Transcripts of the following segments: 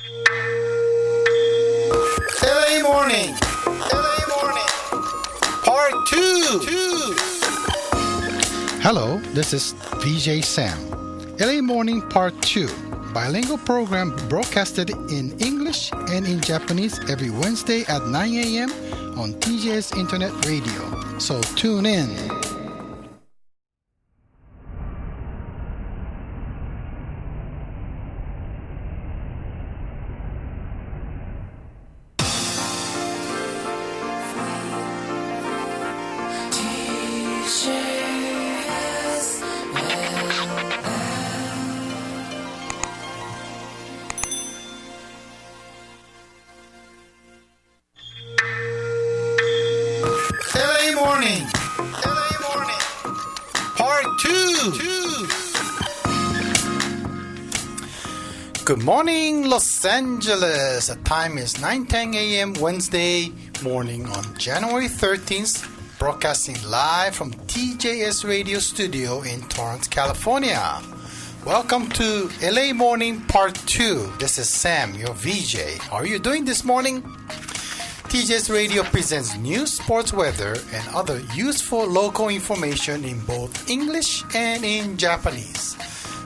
LA Morning Part 2. Hello, this is VJ Sam. LA Morning Part 2. Bilingual program broadcasted in English and in Japanese every Wednesday at 9 a.m. on TJS Internet Radio. So tune in. LA Morning Part 2. Good morning, Los Angeles. The time is 9:10 a.m. Wednesday morning on January 13th, broadcasting live from TJS Radio Studio in Torrance, California. Welcome to LA Morning Part 2. This is Sam, your VJ. How are you doing this morning? TJS Radio presents news, sports, weather, and other useful local information in both English and in Japanese.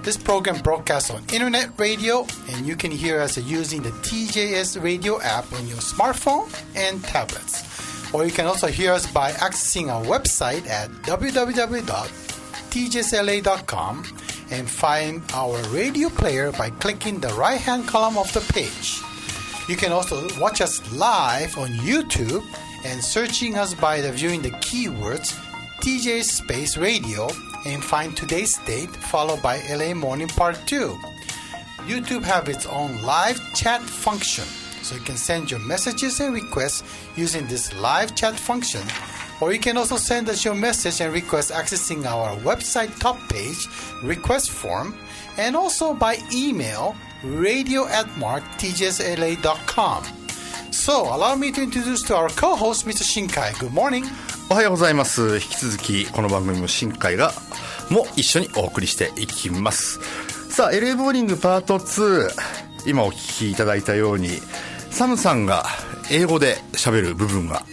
This program broadcasts on internet radio, and you can hear us using the TJS Radio app on your smartphone and tablets. Or you can also hear us by accessing our website at www.tjsla.com and find our radio player by clicking the right-hand column of the page. You can also watch us live on YouTube and searching us by viewing the keywords TJ Space Radio and find today's date followed by LA Morning Part 2. YouTube have its own live chat function, so you can send your messages and requests using this live chat function, or you can also send us your message and request accessing our website top page request form, and also by email radio@tjsla.com. So, allow me to introduce to our co-host, Mr. Shinkai. Good morning. おはようございます。引き続きこの番組も新海がも一緒にお送りしていきます。さあ LA モーニングパート2、今お聞きいただいたようにサムさんが英語で喋る部分が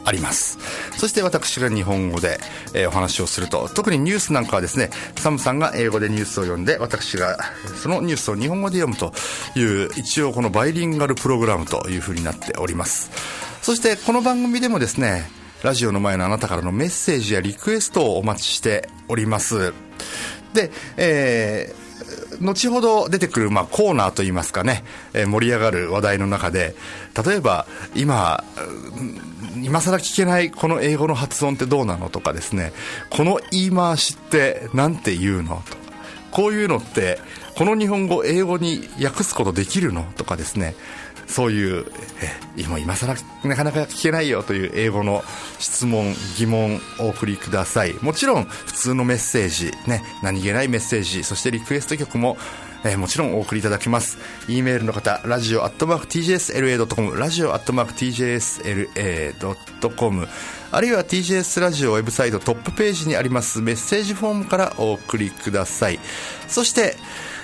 あります。そして私が日本語で、お話をすると、特にニュースなんかはですね、サムさんが英語でニュースを読んで、私がそのニュースを日本語で読むという一応このバイリンガルプログラムという風になっております。そしてこの番組でもですね、ラジオの前のあなたからのメッセージやリクエストをお待ちしております。で、後ほど出てくる、コーナーといいますかね、盛り上がる話題の中で、例えば今更聞けないこの英語の発音ってどうなのとかですね、この言い回しってなんて言うのとか、こういうのってこの日本語英語に訳すことできるのとかですね、そういう今更なかなか聞けないよという英語の質問疑問をお送りください。もちろん普通のメッセージね、何気ないメッセージ、そしてリクエスト曲ももちろんお送りいただけます。 E メールの方、radio@tjsla.com、 radio@tjsla.com、 あるいは TJS ラジオウェブサイトトップページにありますメッセージフォームからお送りください。そして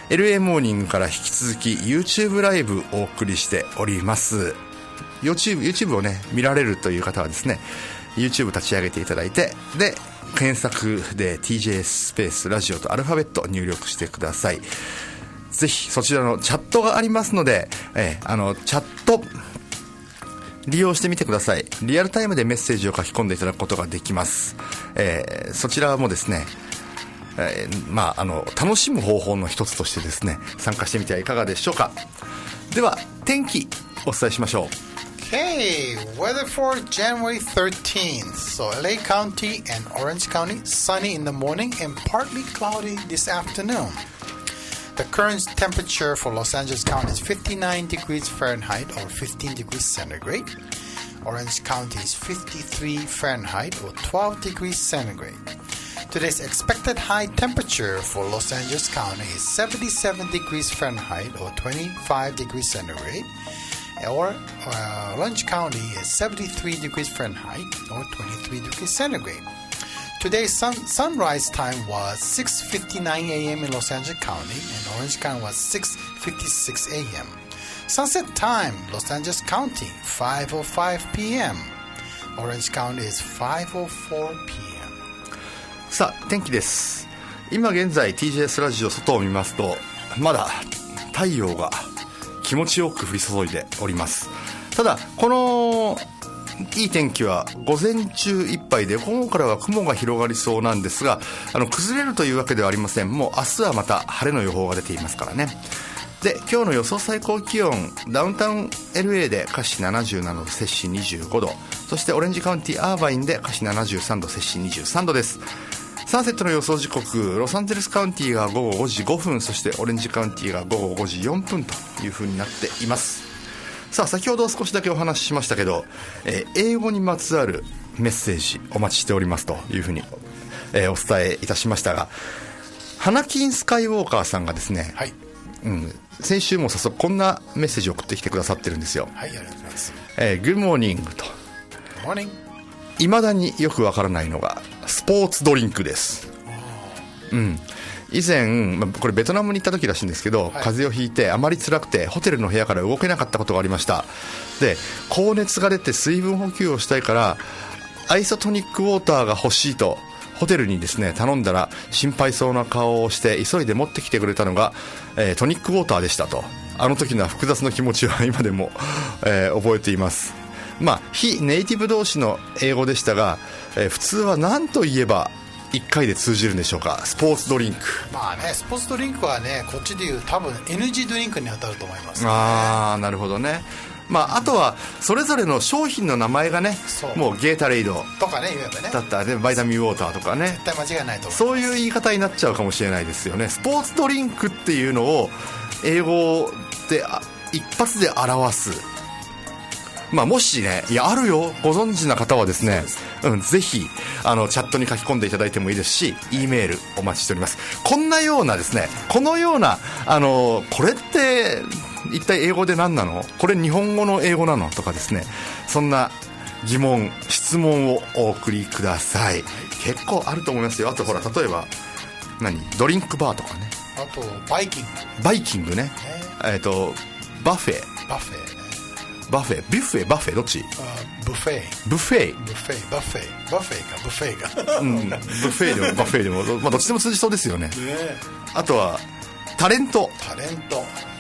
LA モーニングから引き続き YouTube ライブをお送りしております。 YouTube をね見られるという方はですね、 YouTube 立ち上げていただいて、で検索で TJS スペースラジオとアルファベット入力してください。ぜひそちらのチャットがありますので、チャット利用してみてください。リアルタイムでメッセージを書き込んでいただくことができます。そちらもですね、楽しむ方法の一つとしてですね、参加してみてはいかがでしょうか。では天気お伝えしましょう。 Okay, weather for January 13th. So LA County and Orange County, sunny in the morning and partly cloudy this afternoon. The current temperature for Los Angeles County is 59 degrees Fahrenheit or 15 degrees centigrade. Orange County is 53 Fahrenheit or 12 degrees centigrade. Today's expected high temperature for Los Angeles County is 77 degrees Fahrenheit or 25 degrees centigrade. Or Orange County is 73 degrees Fahrenheit or 23 degrees centigrade. Today's sunrise time was 6:59 a.m. in Los Angeles County, and Orange County was 6:56 a.m. Sunset time, Los Angeles County, 5:05 p.m. Orange County is 5:04 p.m. さあ天気です。今現在 TJS ラジオ外を見ますと、まだ太陽が気持ちよく降り注いでおります。ただこのいい天気は午前中いっぱいで、午後からは雲が広がりそうなんですが、崩れるというわけではありません。もう明日はまた晴れの予報が出ていますからね。で、今日の予想最高気温、ダウンタウン LA で華氏77度、摂氏25度、そしてオレンジカウンティアーバインで華氏73度、摂氏23度です。サンセットの予想時刻、ロサンゼルスカウンティが午後5時5分、そしてオレンジカウンティが午後5時4分という風になっています。さあ、先ほど少しだけお話ししましたけど、英語にまつわるメッセージお待ちしておりますというふうに、お伝えいたしましたが、花金スカイウォーカーさんがですね、はい、先週も早速こんなメッセージを送ってきてくださってるんですよ。はい、ありがとうございます。Good morning と。Good morning。未だによくわからないのがスポーツドリンクです。以前、これベトナムに行った時らしいんですけど、風邪をひいてあまり辛くてホテルの部屋から動けなかったことがありました。で、高熱が出て水分補給をしたいからアイソトニックウォーターが欲しいとホテルにですね頼んだら、心配そうな顔をして急いで持ってきてくれたのが、トニックウォーターでしたと。あの時の複雑な気持ちは今でも、覚えています。非ネイティブ同士の英語でしたが、普通は何と言えば1回で通じるんでしょうか。スポーツドリンク。スポーツドリンクはね、こっちでいう多分 NG ドリンクに当たると思いますね。なるほどね。あとはそれぞれの商品の名前がね、もうゲータレイドとかね、言えばね、だったらね、バイタミンウォーターとかね、絶対間違いないと思います。そういう言い方になっちゃうかもしれないですよね。スポーツドリンクっていうのを英語で一発で表す。もしね、あるよ、ご存知な方はですね、ぜひチャットに書き込んでいただいてもいいですし、E メールお待ちしております。こんなようなですね、このようなこれって一体英語で何なの、これ日本語の英語なのとかですね、そんな疑問質問をお送りください。結構あると思いますよ。あとほら、例えばドリンクバーとかね、あとバイキングね、バフェビュッフェバフェどっち？ブフェがブフェでもバフェでも、どっちでも通じそうですよね。あとはタレント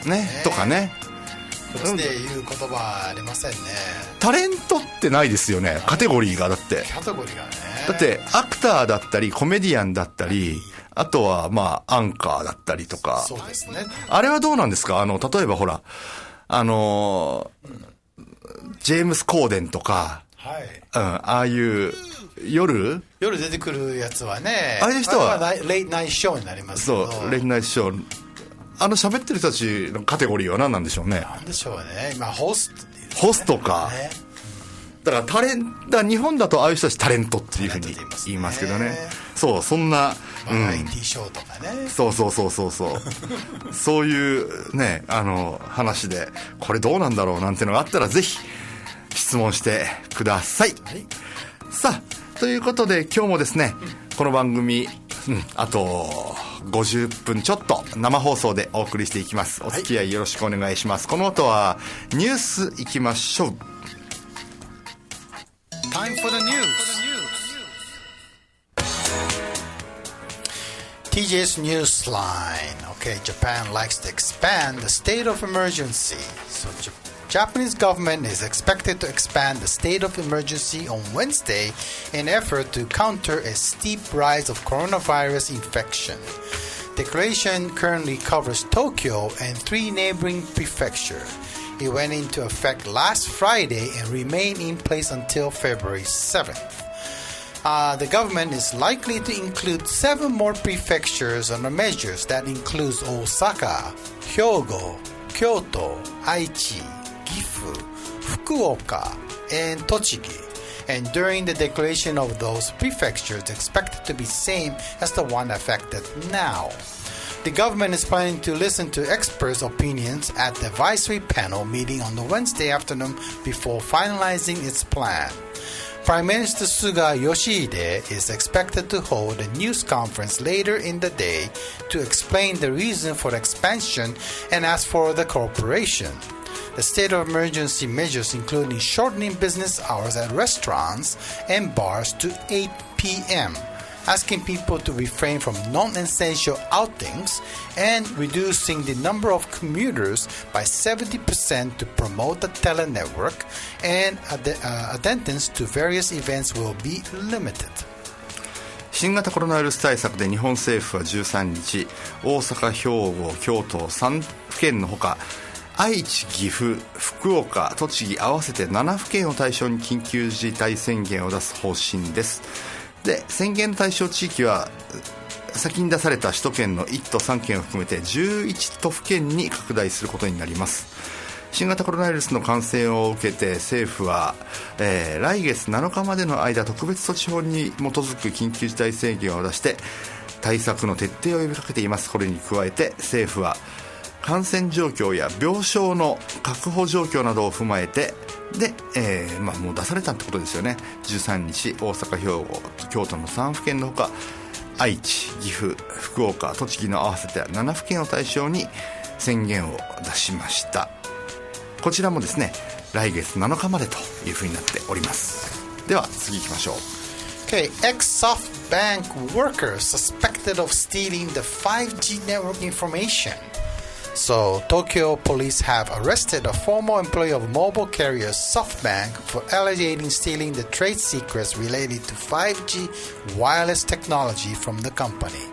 ね、とかね。こっちで言う言葉ありませんね。タレントってないですよね、カテゴリーが。だってカテゴリーがね、だってアクターだったりコメディアンだったり、あとはアンカーだったりとか。そうですね。あれはどうなんですか？例えばほらジェームス・コーデンとか、ああいう夜出てくるやつはね、ああいう人はレイナイトショーになりますけど。そう、レイナイトショー。喋ってる人たちのカテゴリーは何なんでしょうね。なんでしょうね。今ホストか、だから日本だとああいう人たちタレントっていうふうに言いますけどね。そう、そんなバラエティーショーとかね、そうそういうね、話でこれどうなんだろうなんてのがあったら、ぜひ質問してください。さあ、ということで今日もですね、この番組、あと50分ちょっと生放送でお送りしていきます。お付き合いよろしくお願いします。この後はニュースいきましょう。 Time for the news. TJ's Newsline. Okay, Japan likes to expand the state of emergency. So Japanese government is expected to expand the state of emergency on Wednesday in effort to counter a steep rise of coronavirus infection. Declaration currently covers Tokyo and 3 neighboring prefectures. It went into effect last Friday and remained in place until February 7th. The government is likely to include 7 more prefectures under measures that includes Osaka, Hyogo, Kyoto, Aichi, Gifu, Fukuoka, and Tochigi. And during the declaration of those prefectures expected to be same as the one affected now. The government is planning to listen to experts' opinions at the advisory panel meeting on the Wednesday afternoon before finalizing its plan. Prime Minister Suga Yoshihide is expected to hold a news conference later in the day to explain the reason for the expansion and ask for the cooperation. The state of emergency measures including shortening business hours at restaurants and bars to 8 p.m., asking people to refrain from non-essential outings, and reducing the number of commuters by 70% to promote the telenetwork, and attendance to various events will be limited. 新型コロナウイルス対策で日本政府は13日、大阪、兵庫、京都3府県のほか、愛知、岐阜、福岡、栃木合わせて7府県を対象に緊急事態宣言を出す方針です。で、宣言の対象地域は先に出された首都圏の1都3県を含めて11都府県に拡大することになります。新型コロナウイルスの感染を受けて政府は、来月7日までの間特別措置法に基づく緊急事態宣言を出して対策の徹底を呼びかけています。これに加えて政府は感染状況や病床の確保状況などを踏まえてで、もう出されたってことですよね。13日大阪、兵庫、京都の3府県のほか愛知、岐阜、福岡、栃木の合わせて7府県を対象に宣言を出しました。こちらもですね、来月7日までというふうになっております。では次行きましょう。Okay, ex-SoftBank workers suspected of stealing the 5G network information. So, Tokyo police have arrested a former employee of mobile carrier SoftBank for allegedly stealing the trade secrets related to 5G wireless technology from the company.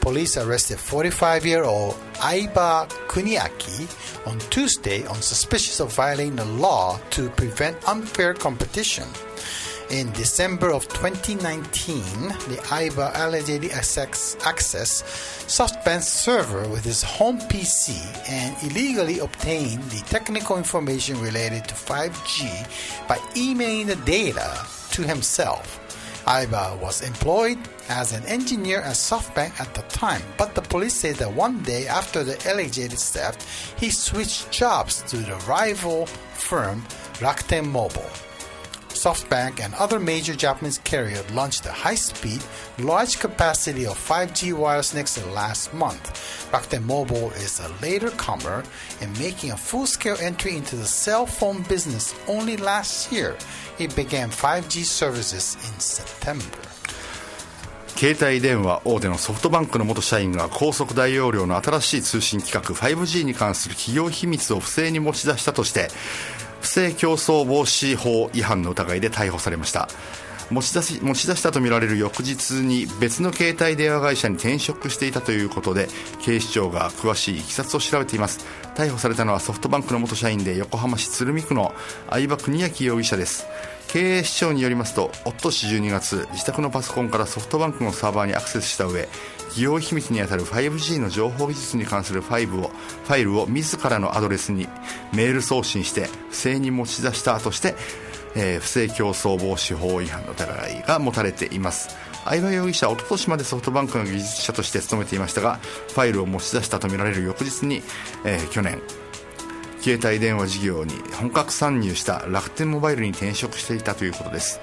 Police arrested 45-year-old Aiba Kuniaki on Tuesday on suspicion of violating the law to prevent unfair competition. In December of 2019, the Aiba allegedly accessed SoftBank's server with his home PC and illegally obtained the technical information related to 5G by emailing the data to himself. Aiba was employed as an engineer at SoftBank at the time, but the police say that one day after the alleged theft, he switched jobs to the rival firm Rakuten Mobile. SoftBank and other major Japanese carriers launched a high-speed, large-capacity of 5G wireless nexus last month. Rakuten Mobile is a later comer in making a full-scale entry into the cell phone business only last year. It began 5G services in September. 携帯電話大手のソフトバンクの元社員が高速大容量の新しい通信規格 5G に関する企業秘密を不正に持ち出したとして不正競争防止法違反の疑いで逮捕されました。持ち出したとみられる翌日に別の携帯電話会社に転職していたということで警視庁が詳しいいきさつを調べています。逮捕されたのはソフトバンクの元社員で横浜市鶴見区の相葉邦明容疑者です。経営視聴によりますと、おととし12月、自宅のパソコンからソフトバンクのサーバーにアクセスした上、企業秘密にあたる 5G の情報技術に関するファイルを自らのアドレスにメール送信して不正に持ち出したとして、不正競争防止法違反の疑いが持たれています。相葉容疑者はおととしまでソフトバンクの技術者として勤めていましたが、ファイルを持ち出したとみられる翌日に、去年携帯電話事業に本格参入した楽天モバイルに転職していたということです。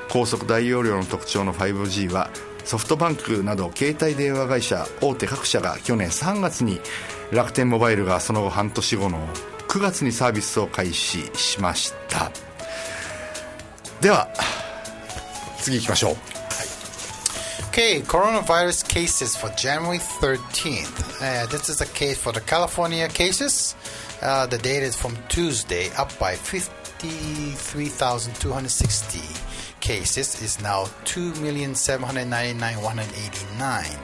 高速大容量の特徴の 5G はソフトバンクなど携帯電話会社大手各社が去年3月に、楽天モバイルがその後半年後の9月にサービスを開始しました。では次行きましょう。Okay, coronavirus cases for January 13th. This is a case for the California cases. The data is from Tuesday, up by 53,260 cases. Is now 2,799,189.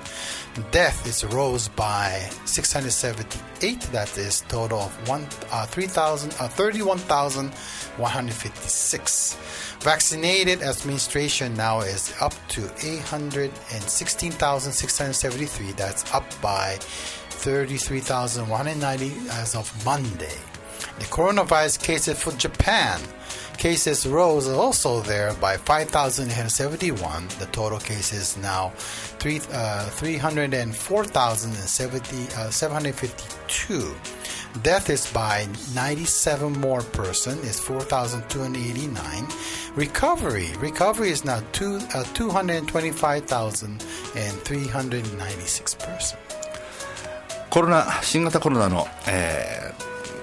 Death is rose by 678. That is total of 31,156. Vaccinated administration now is up to 816,673. That's up by 33,190 as of Monday. The coronavirus cases for Japan. Cases rose also there by 5,871. The total cases now 304,752. Death is by 97 more person is 4,289. Recovery is now 225,396 person. 新型コロナの、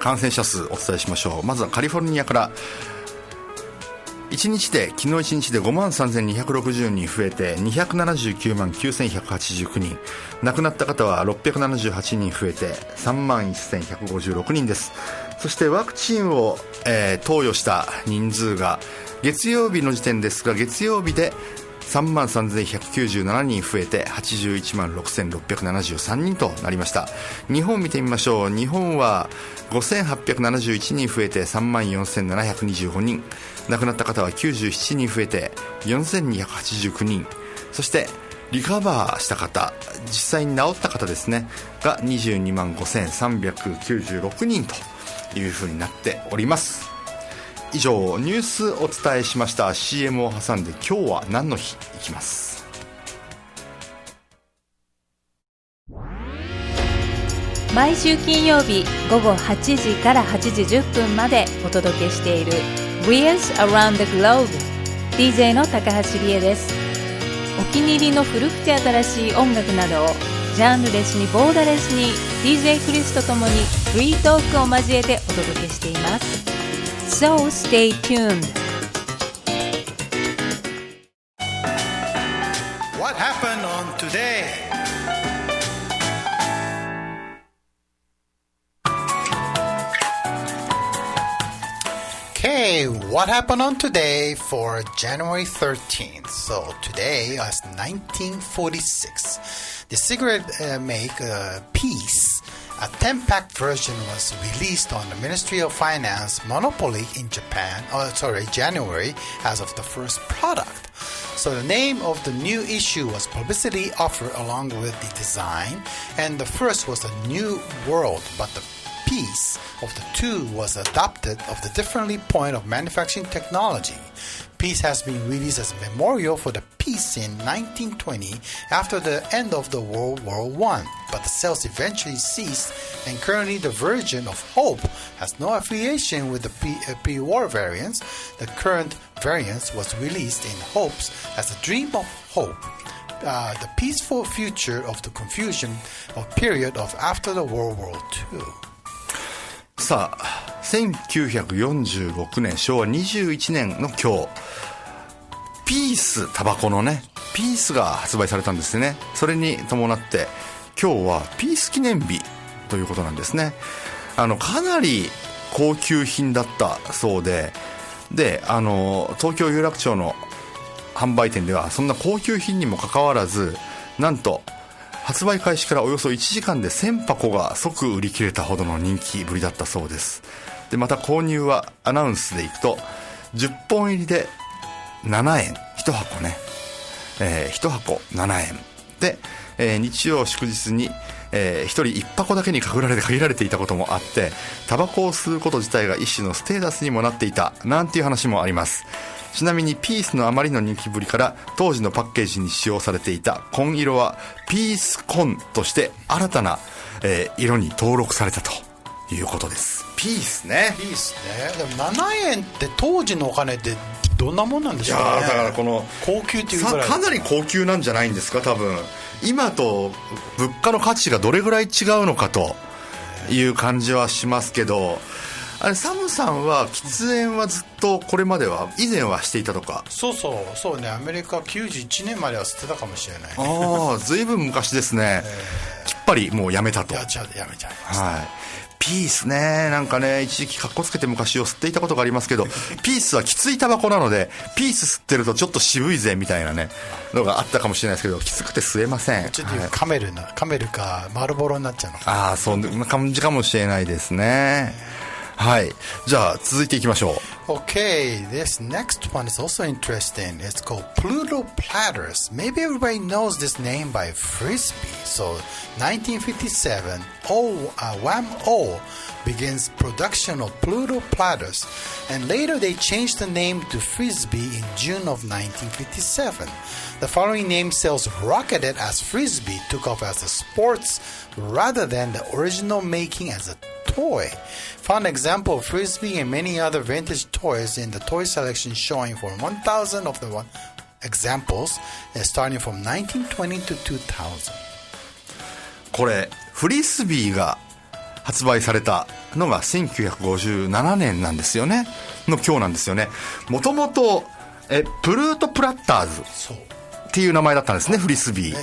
感染者数お伝えしましょう。まずはカリフォルニアから。昨日1日で53,260人増えて279万9,189人、亡くなった方は678人増えて3万1,156人です。そしてワクチンを、投与した人数が月曜日の時点ですが、月曜日で33,197人増えて81万6,673人となりました。日本見てみましょう。日本は5,871人増えて34,725人、亡くなった方は97人増えて4,289人、そしてリカバーした方、実際に治った方ですねが22万5,396人というふうになっております。以上ニュースお伝えしました。 CM を挟んで今日は何の日いきます。毎週金曜日午後8時から8時10分までお届けしている Wheels Around the Globe、 DJ の高橋理恵です。お気に入りの古くて新しい音楽などをジャンルレスにボーダレスに DJ クリスとともにフリートークを交えてお届けしています。So stay tuned. What happened on today? Okay, what happened on today for January 13th? So today is 1946. The cigarette maker Peace.A 10-pack version was released on the Ministry of Finance monopoly in January as of the first product. So the name of the new issue was publicity offer along with the design, and the first was a new world, but the piece of the two was adopted of the differently point of manufacturing technology. Peace has been released as a memorial for the peace in 1920 after the end of the World War I, but the sales eventually ceased, and currently the version of Hope has no affiliation with the pre-war variants. The current variant was released in hopes as a dream of hope, the peaceful future of the confusion of period of after the World War II. さあ、1946年昭和21年の今日、ピース、タバコのねピースが発売されたんですね。それに伴って今日はピース記念日ということなんですね。かなり高級品だったそうで、東京有楽町の販売店ではそんな高級品にもかかわらず、なんと発売開始からおよそ1時間で1000箱が即売り切れたほどの人気ぶりだったそうです。でまた購入はアナウンスでいくと10本入りで7円、1箱ね、1箱7円で、日曜祝日に、1人1箱だけに限られていたこともあって、タバコを吸うこと自体が一種のステータスにもなっていたなんていう話もあります。ちなみにピースのあまりの人気ぶりから当時のパッケージに使用されていた紺色はピース紺として新たな、色に登録されたということです。ピースね。ピースね。でも7円って当時のお金ってどんなもんなんでしょうね。いやだからこの高級っていうぐらいかなり高級なんじゃないんですか。多分今と物価の価値がどれぐらい違うのかという感じはしますけど、あれサムさんは喫煙はずっとこれまでは以前はしていたとか。そうね、アメリカ91年までは吸ってたかもしれない、ね、ああ随分昔ですね、きっぱりもうやめたと。やめちゃいました、はい。ピースね、なんかね一時期かっこつけて昔を吸っていたことがありますけどピースはきついタバコなのでピース吸ってるとちょっと渋いぜみたいなねのがあったかもしれないですけど、きつくて吸えません。ちょっとカメルかマルボロになっちゃうのかな。ああそんな感じかもしれないですね。はい。じゃあ続いていきましょう。Okay, this next one is also interesting. It's called Pluto Platters. Maybe everybody knows this name by Frisbee. So, 1957, Wham-O begins production of Pluto Platters, and later they changed the name to Frisbee in June of 1957. The following name sales rocketed as Frisbee took off as a sports rather than the original making as a toy. Found example of Frisbee and many other vintage toys in the toy selection showing for 1,000 of the examples starting from 1920 to 2000. これフリスビーが発売されたのが1957年なんですよね。の今日なんですよね。もともと、プルートプラッターズっていう名前だったんですね、フリスビー。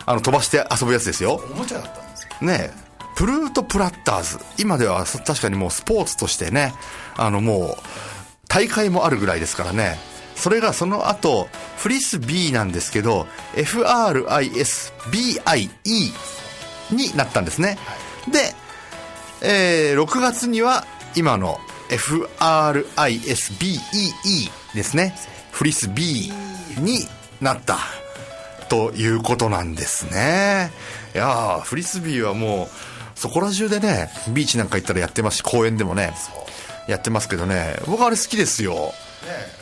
飛ばして遊ぶやつですよ。おもちゃだったんですよ。ねプルートプラッターズ。今では確かにもうスポーツとしてね、もう、大会もあるぐらいですからね。それがその後、フリスビーなんですけど、FRISBIE になったんですね。で、6月には今の FRISBEE ですね。フリスビーになったということなんですね。いやー、フリスビーはもうそこら中でね、ビーチなんか行ったらやってますし、公園でもねやってますけどね、僕あれ好きですよ。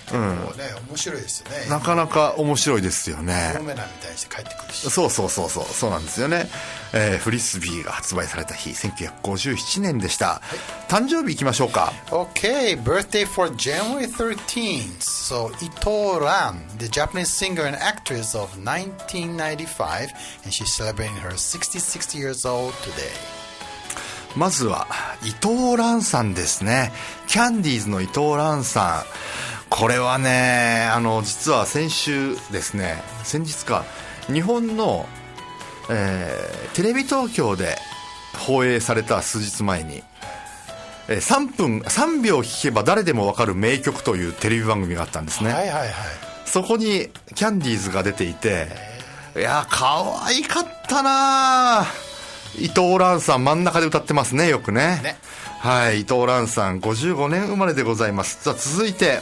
結構ね、面白いですよね。なかなか面白いですよね。ブーメランみたいにして帰ってくるし。そうなんですよね。フリスビーが発売された日、1957年でした。誕生日いきましょうか。Okay, birthday for January 13th. So, Ito Ran, the Japanese singer and actress of 1995, and she's celebrating her 66 years old today. まずは伊藤蘭さんですね。キャンディーズの伊藤蘭さん。これはね、実は先週ですね、先日か、日本の、テレビ東京で放映された数日前に、3秒聴けば誰でもわかる名曲というテレビ番組があったんですね。はいはいはい。そこにキャンディーズが出ていて、いや、可愛かったな。伊藤蘭さん真ん中で歌ってますね、よくね。はい、伊藤蘭さん55年生まれでございます。さあ続いて、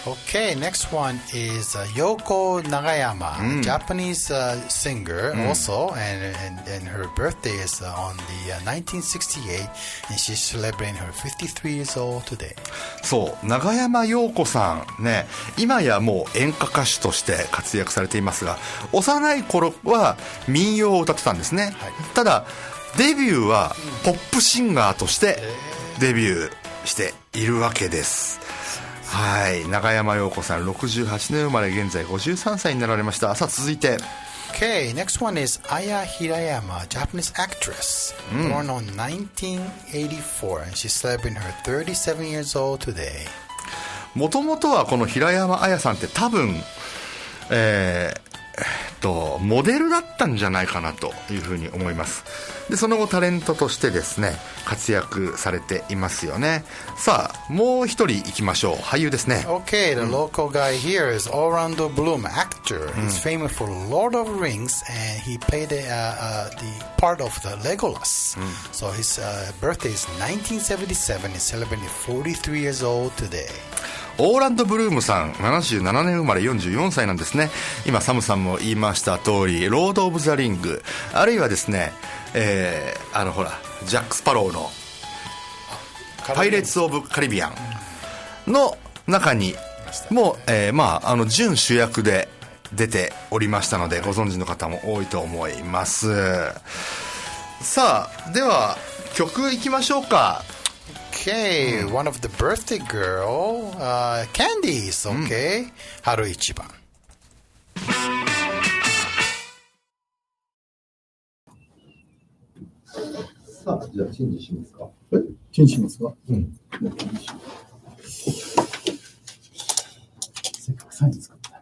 Okay, next one is Yoko Nagayama, Japanese singer also, and her birthday is on the 1968, and she's celebrating her 53 years old today. そう、長山洋子さんね、今やもう演歌歌手として活躍されていますが、幼い頃は民謡を歌ってたんですね。ただデビューはポップシンガーとしてデビューしているわけです。はい、長山洋子さん68年生まれ、現在53歳になられました。さあ続いて、 Okay, next one is Aya Hirayama, Japanese actress, born on 1984, and she's celebrating her 37 years old today. もともとはこの平山綾さんって多分モデルだったんじゃないかなというふうに思います。でその後タレントとしてですね活躍されていますよね。さあもう一人いきましょう。俳優ですね。 Okay, the local guy here is Orlando Bloom, actor. He's famous for Lord of the Rings, and he played the part of the Legolas. So his birthday is 1977. He's celebrating 43 years old today. オーランド・ブルームさん77年生まれ44歳なんですね。今サムさんも言いました通りロード・オブ・ザ・リング、あるいはですね、ほらジャック・スパローのパイレーツ・オブ・カリビアンの中にも準主役で出ておりましたのでご存知の方も多いと思います。さあでは曲いきましょうか。Okay, one of the birthday girl, Candies, okay? 春一番。さあ、じゃあチェンジしますか。チェンジしますか。せっかくサイン作った。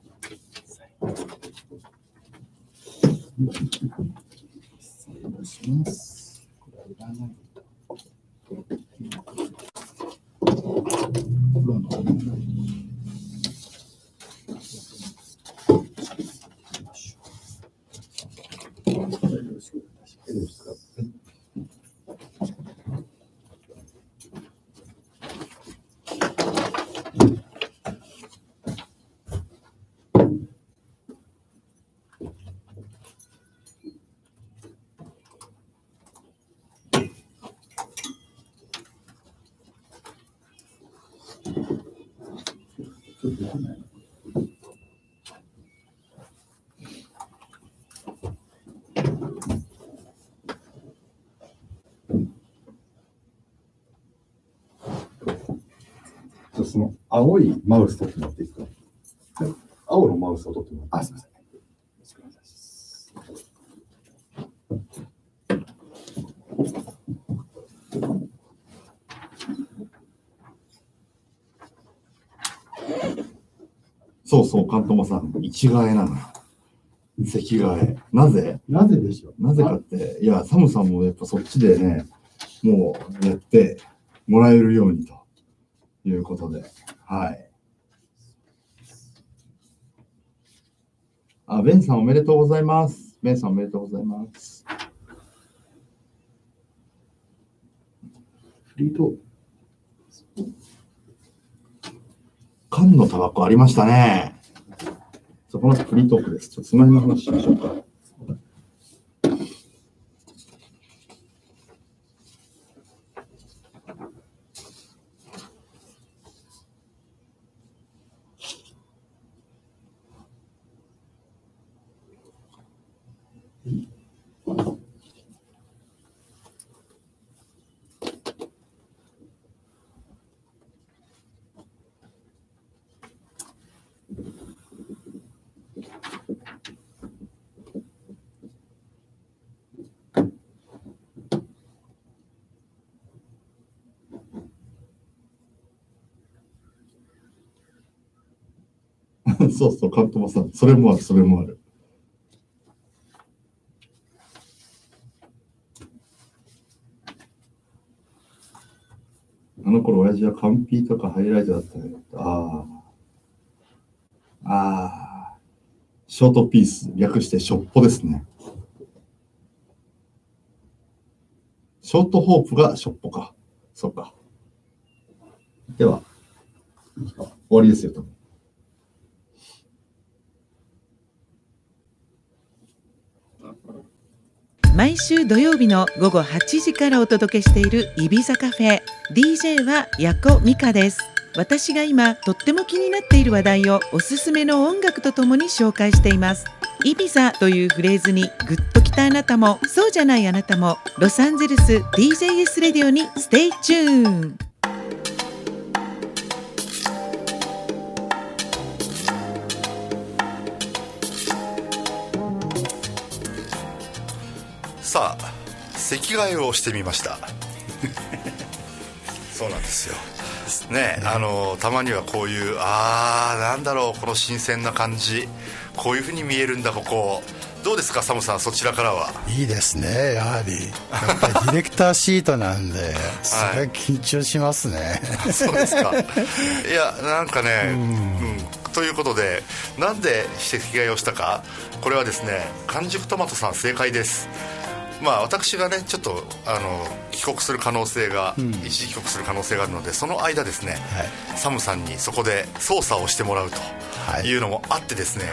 失礼します。これはいらない。その青いマウス取ってもらっていいですか。青のマウスを取ってもらって。すみません。そうそう、関東さん、一替えなのよ。席替え。なぜでしょう。なぜかって、いや、サムさんもやっぱそっちでね、もうやってもらえるようにということで、はい。ベンさんおめでとうございます。ベンさんおめでとうございます。フリートーク。缶のタバコありましたね。そこのフリートークです。ちょっとその辺の話しましょうか。そうそう、関東さん、それもある、それもある。あの頃、親父はカンピーとかハイライトだったね。ショートピース、略してショッポですね。ショートホープがショッポか。そうか。では、終わりですよ、多分。毎週土曜日の午後8時からお届けしているイビザカフェ。 DJ はヤコミカです。私が今とっても気になっている話題をおすすめの音楽とともに紹介しています。イビザというフレーズにグッときたあなたも、そうじゃないあなたも、ロサンゼルス DJS レディオにステイチューン。さあ、席替えをしてみましたそうなんですよね。たまにはこういうなんだろう、この新鮮な感じ、こういう風に見えるんだここ。どうですかサムさん、そちらからは。いいですね。やはりディレクターシートなんでそれ緊張しますねそうですか。いや、なんかね、ということで、なんで席替えをしたか、これはですね、完熟トマトさん正解です。私がねちょっと帰国する可能性が、一時帰国する可能性があるので、その間ですね、サムさんにそこで操作をしてもらうというのもあってですね、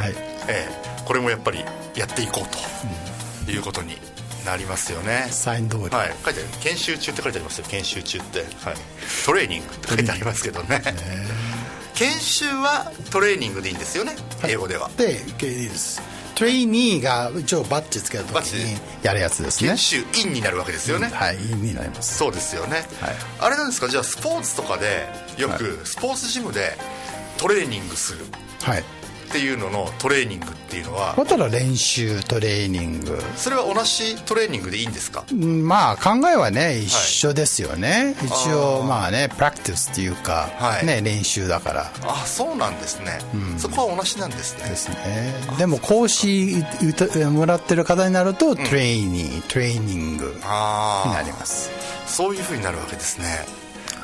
これもやっぱりやっていこうということになりますよね。サイン通り、書いてある、研修中って書いてありますよ。研修中って、トレーニングって書いてありますけどね研修はトレーニングでいいんですよね、英語では。でいいです。トレイニーが一応バッジつけるときにやるやつですね。研修員になるわけですよね。員になります。そうですよね、あれなんですか。じゃあスポーツとかでよくスポーツジムでトレーニングするっていうののトレーニングっていうのは、だから練習トレーニング、それは同じトレーニングでいいんですか。考えはね一緒ですよね、一応プラクティスっていうか、練習だから。そうなんですね、そこは同じなんですね。ですね。でも講師もらってる方になると、トレーニングになります。そういう風になるわけですね。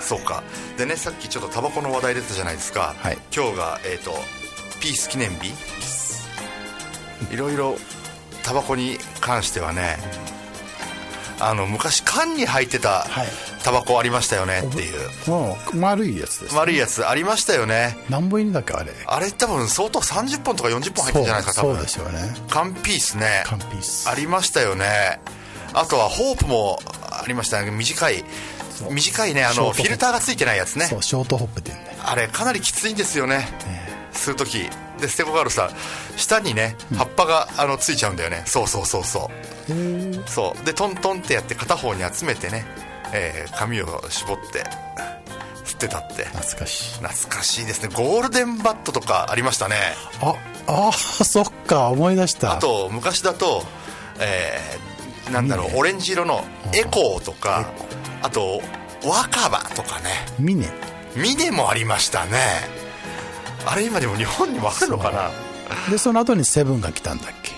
そうか。でね、さっきちょっとタバコの話題出たじゃないですか、今日がピース記念日。いろいろタバコに関してはね、昔缶に入ってたタバコありましたよねっていう、丸いやつです、ね、丸いやつありましたよね。何本入りだっけあれ多分相当30本とか40本入ってるんじゃないですか。多分そうですよね。缶ピースね、缶ピースありましたよね。あとはホープもありましたね。短いね、フィルターがついてないやつね。そう、ショートホップって言うんだよ。あれかなりきついんですよね、吸う時で。ステゴガールさ、下にね葉っぱがついちゃうんだよね。そうでトントンってやって片方に集めてね、紙を絞って吸ってたって。懐かしいですね。ゴールデンバットとかありましたね。そっか、思い出した。あと昔だと、オレンジ色のエコーとか、あと若葉とかね、ミネもありましたね。あれ今でも日本にもあるのかな。でその後にセブンが来たんだっけ。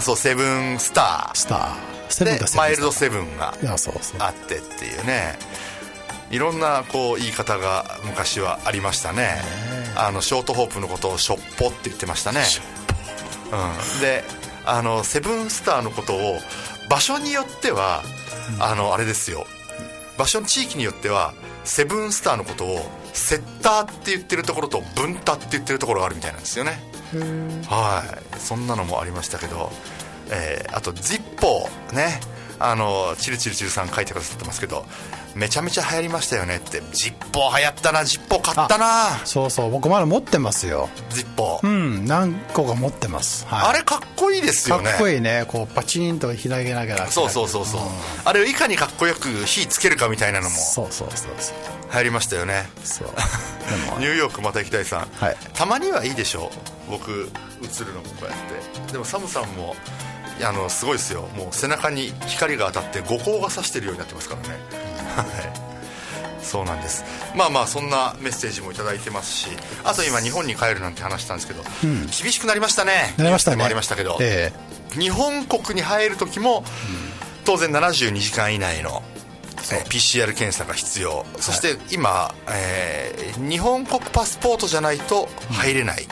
そうセブンスタースターセブンでかセブンマイルドセブンがいやそうそうあってっていうね、いろんなこう言い方が昔はありましたね。ショートホープのことをショッポって言ってましたね。でセブンスターのことを場所によっては、あれですよ、場所の地域によってはセブンスターのことをセッターって言ってるところとブンタって言ってるところがあるみたいなんですよね。はい、そんなのもありましたけど、あとジッポーね、チルチルチルさん書いてくださってますけど、めちゃめちゃ流行りましたよねって。ジッポー流行ったな、ジッポー買ったな。そうそう、僕まだ持ってますよ。ジッポー、何個か持ってます、はい、あれかっこいいですよね。かっこいいね、こうパチンと開けながら。そう、あれをいかにかっこよく火つけるかみたいなのもそう流行りましたよね。そうニューヨークまた行きたいさん、はい、たまにはいいでしょう、僕映るのもこうやって。でもサムさんもすごいですよ、もう背中に光が当たって五光が差してるようになってますからね、そうなんです。まあそんなメッセージもいただいてますし、あと今日本に帰るなんて話したんですけど、厳しくなりましたね。なりましたね。もありましたけど、日本国に入る時も、当然72時間以内のPCR 検査が必要、そして今、日本国パスポートじゃないと入れない、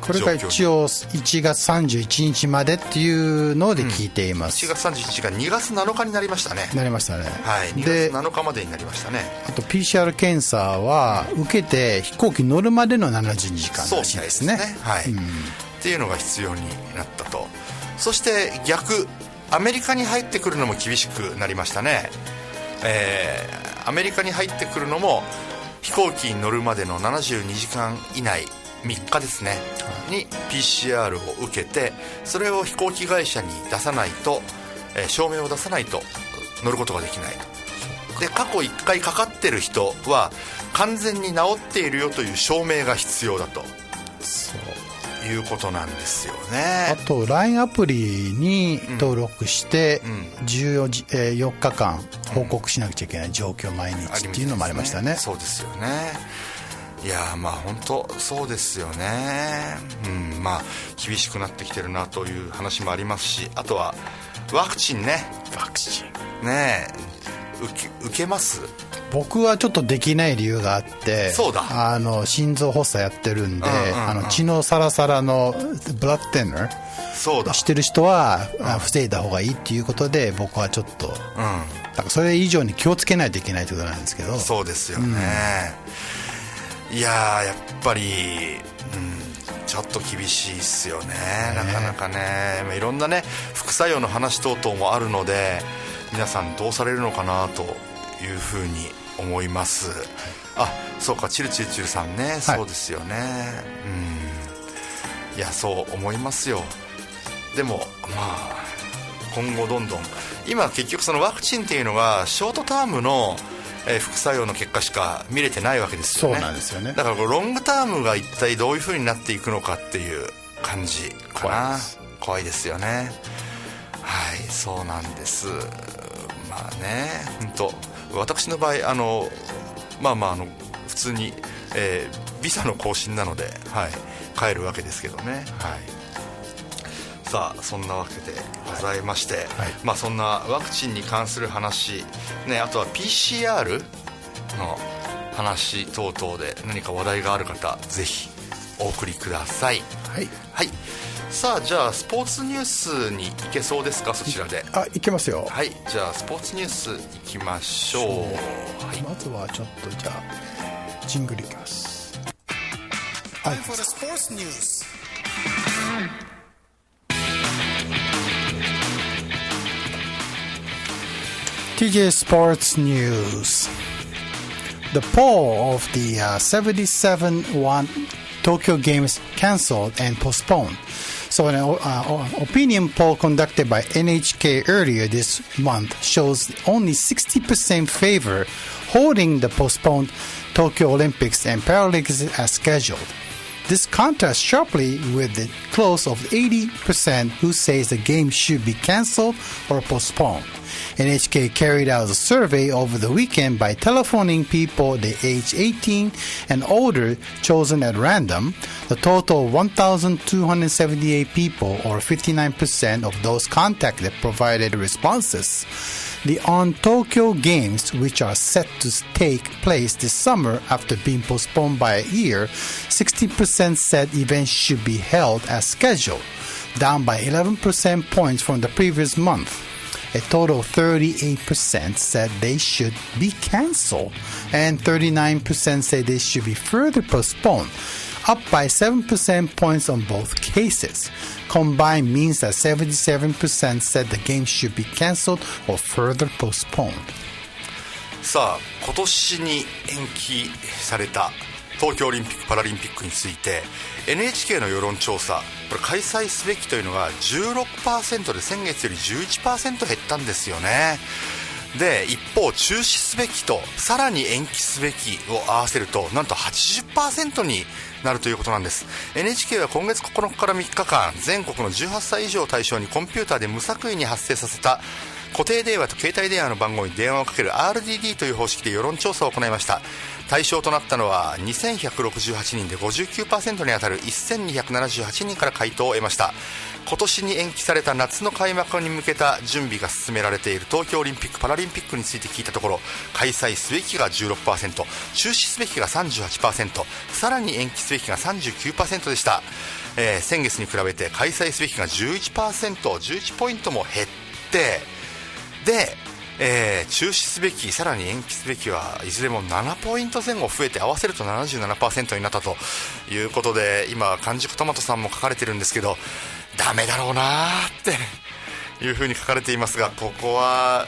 これが一応1月31日までっていうので聞いています、1月31日が2月7日になりましたね。なりましたね、はい、2月7日までになりましたね。あと PCR 検査は受けて飛行機乗るまでの72時間らしいですね。そうですね、はい、っていうのが必要になったと。そして逆、アメリカに入ってくるのも厳しくなりましたね。アメリカに入ってくるのも飛行機に乗るまでの72時間以内、3日ですねに PCR を受けて、それを飛行機会社に出さないと、証明を出さないと乗ることができないと。で過去1回かかってる人は完全に治っているよという証明が必要だということなんですよね。あと LINE アプリに登録して4日間報告しなくちゃいけない状況、毎日っていうのもありましたね。そうですよね。いやまあ本当そうですよね。まあ厳しくなってきてるなという話もありますし、あとはワクチンね。ワクチンね受けます？僕はちょっとできない理由があって、そうだ、心臓発作やってるんで、血のサラサラのブラッドテナーしてる人は防いだ方がいいっていうことで、僕はちょっと、だからそれ以上に気をつけないといけないということなんですけど。そうですよね、いややっぱり、ちょっと厳しいっすよね、なかなかね。いろんなね副作用の話等々もあるので、皆さんどうされるのかなというふうに思います。そうか、チルチルチルさんね、そうですよね。いやそう思いますよ。でもまあ今後どんどん、今結局そのワクチンっていうのがショートタームの副作用の結果しか見れてないわけですよね。そうなんですよね。だからロングタームが一体どういう風になっていくのかっていう感じかな。怖いですよね。はい、そうなんです。まあね、本当私の場合普通に、ビザの更新なので、帰るわけですけどね。さあそんなわけでございまして、そんなワクチンに関する話、あとは PCR の話等々で何か話題がある方、ぜひお送りください。さあじゃあスポーツニュースに行けそうですか、そちらで。いけますよ。じゃあスポーツニュース行きましょう。まずはちょっとじゃあジングルいきます。Time for the sports news. TJ Sports News. The poll of the 77-1 Tokyo Games cancelled and postponed. So an opinion poll conducted by NHK earlier this month shows only 60% favor holding the postponed Tokyo Olympics and Paralympics as scheduled. This contrasts sharply with the close of 80% who says the game should be cancelled or postponed. NHK carried out a survey over the weekend by telephoning people the age 18 and older chosen at random. The total 1,278 people, or 59% of those contacted, provided responses. The On-Tokyo Games, which are set to take place this summer after being postponed by a year, 60% said events should be held as scheduled, down by 11% points from the previous month. A total of 38% said they should be cancelled, and 39% said they should be further postponed, up by 7% points on both cases. Combined means that 77% said the game should be cancelled or further postponed. さあ、今年に延期された東京オリンピック・パラリンピックについて NHK の世論調査、これ開催すべきというのが 16% で先月より 11% 減ったんですよね。で、一方中止すべきとさらに延期すべきを合わせるとなんと 80% になるということなんです。 NHK は今月9日から3日間全国の18歳以上を対象にコンピューターで無作為に発生させた固定電話と携帯電話の番号に電話をかける RDD という方式で世論調査を行いました。対象となったのは2168人で 59% に当たる1278人から回答を得ました。今年に延期された夏の開幕に向けた準備が進められている東京オリンピック・パラリンピックについて聞いたところ、開催すべきが 16%、 中止すべきが 38%、 さらに延期すべきが 39% でした。先月に比べて開催すべきが 11%、 11ポイントも減って、で、中止すべき、さらに延期すべきはいずれも7ポイント前後増えて合わせると 77% になったということで、今完熟トマトさんも書かれてるんですけど、ダメだろうなっていう風に書かれていますが、ここは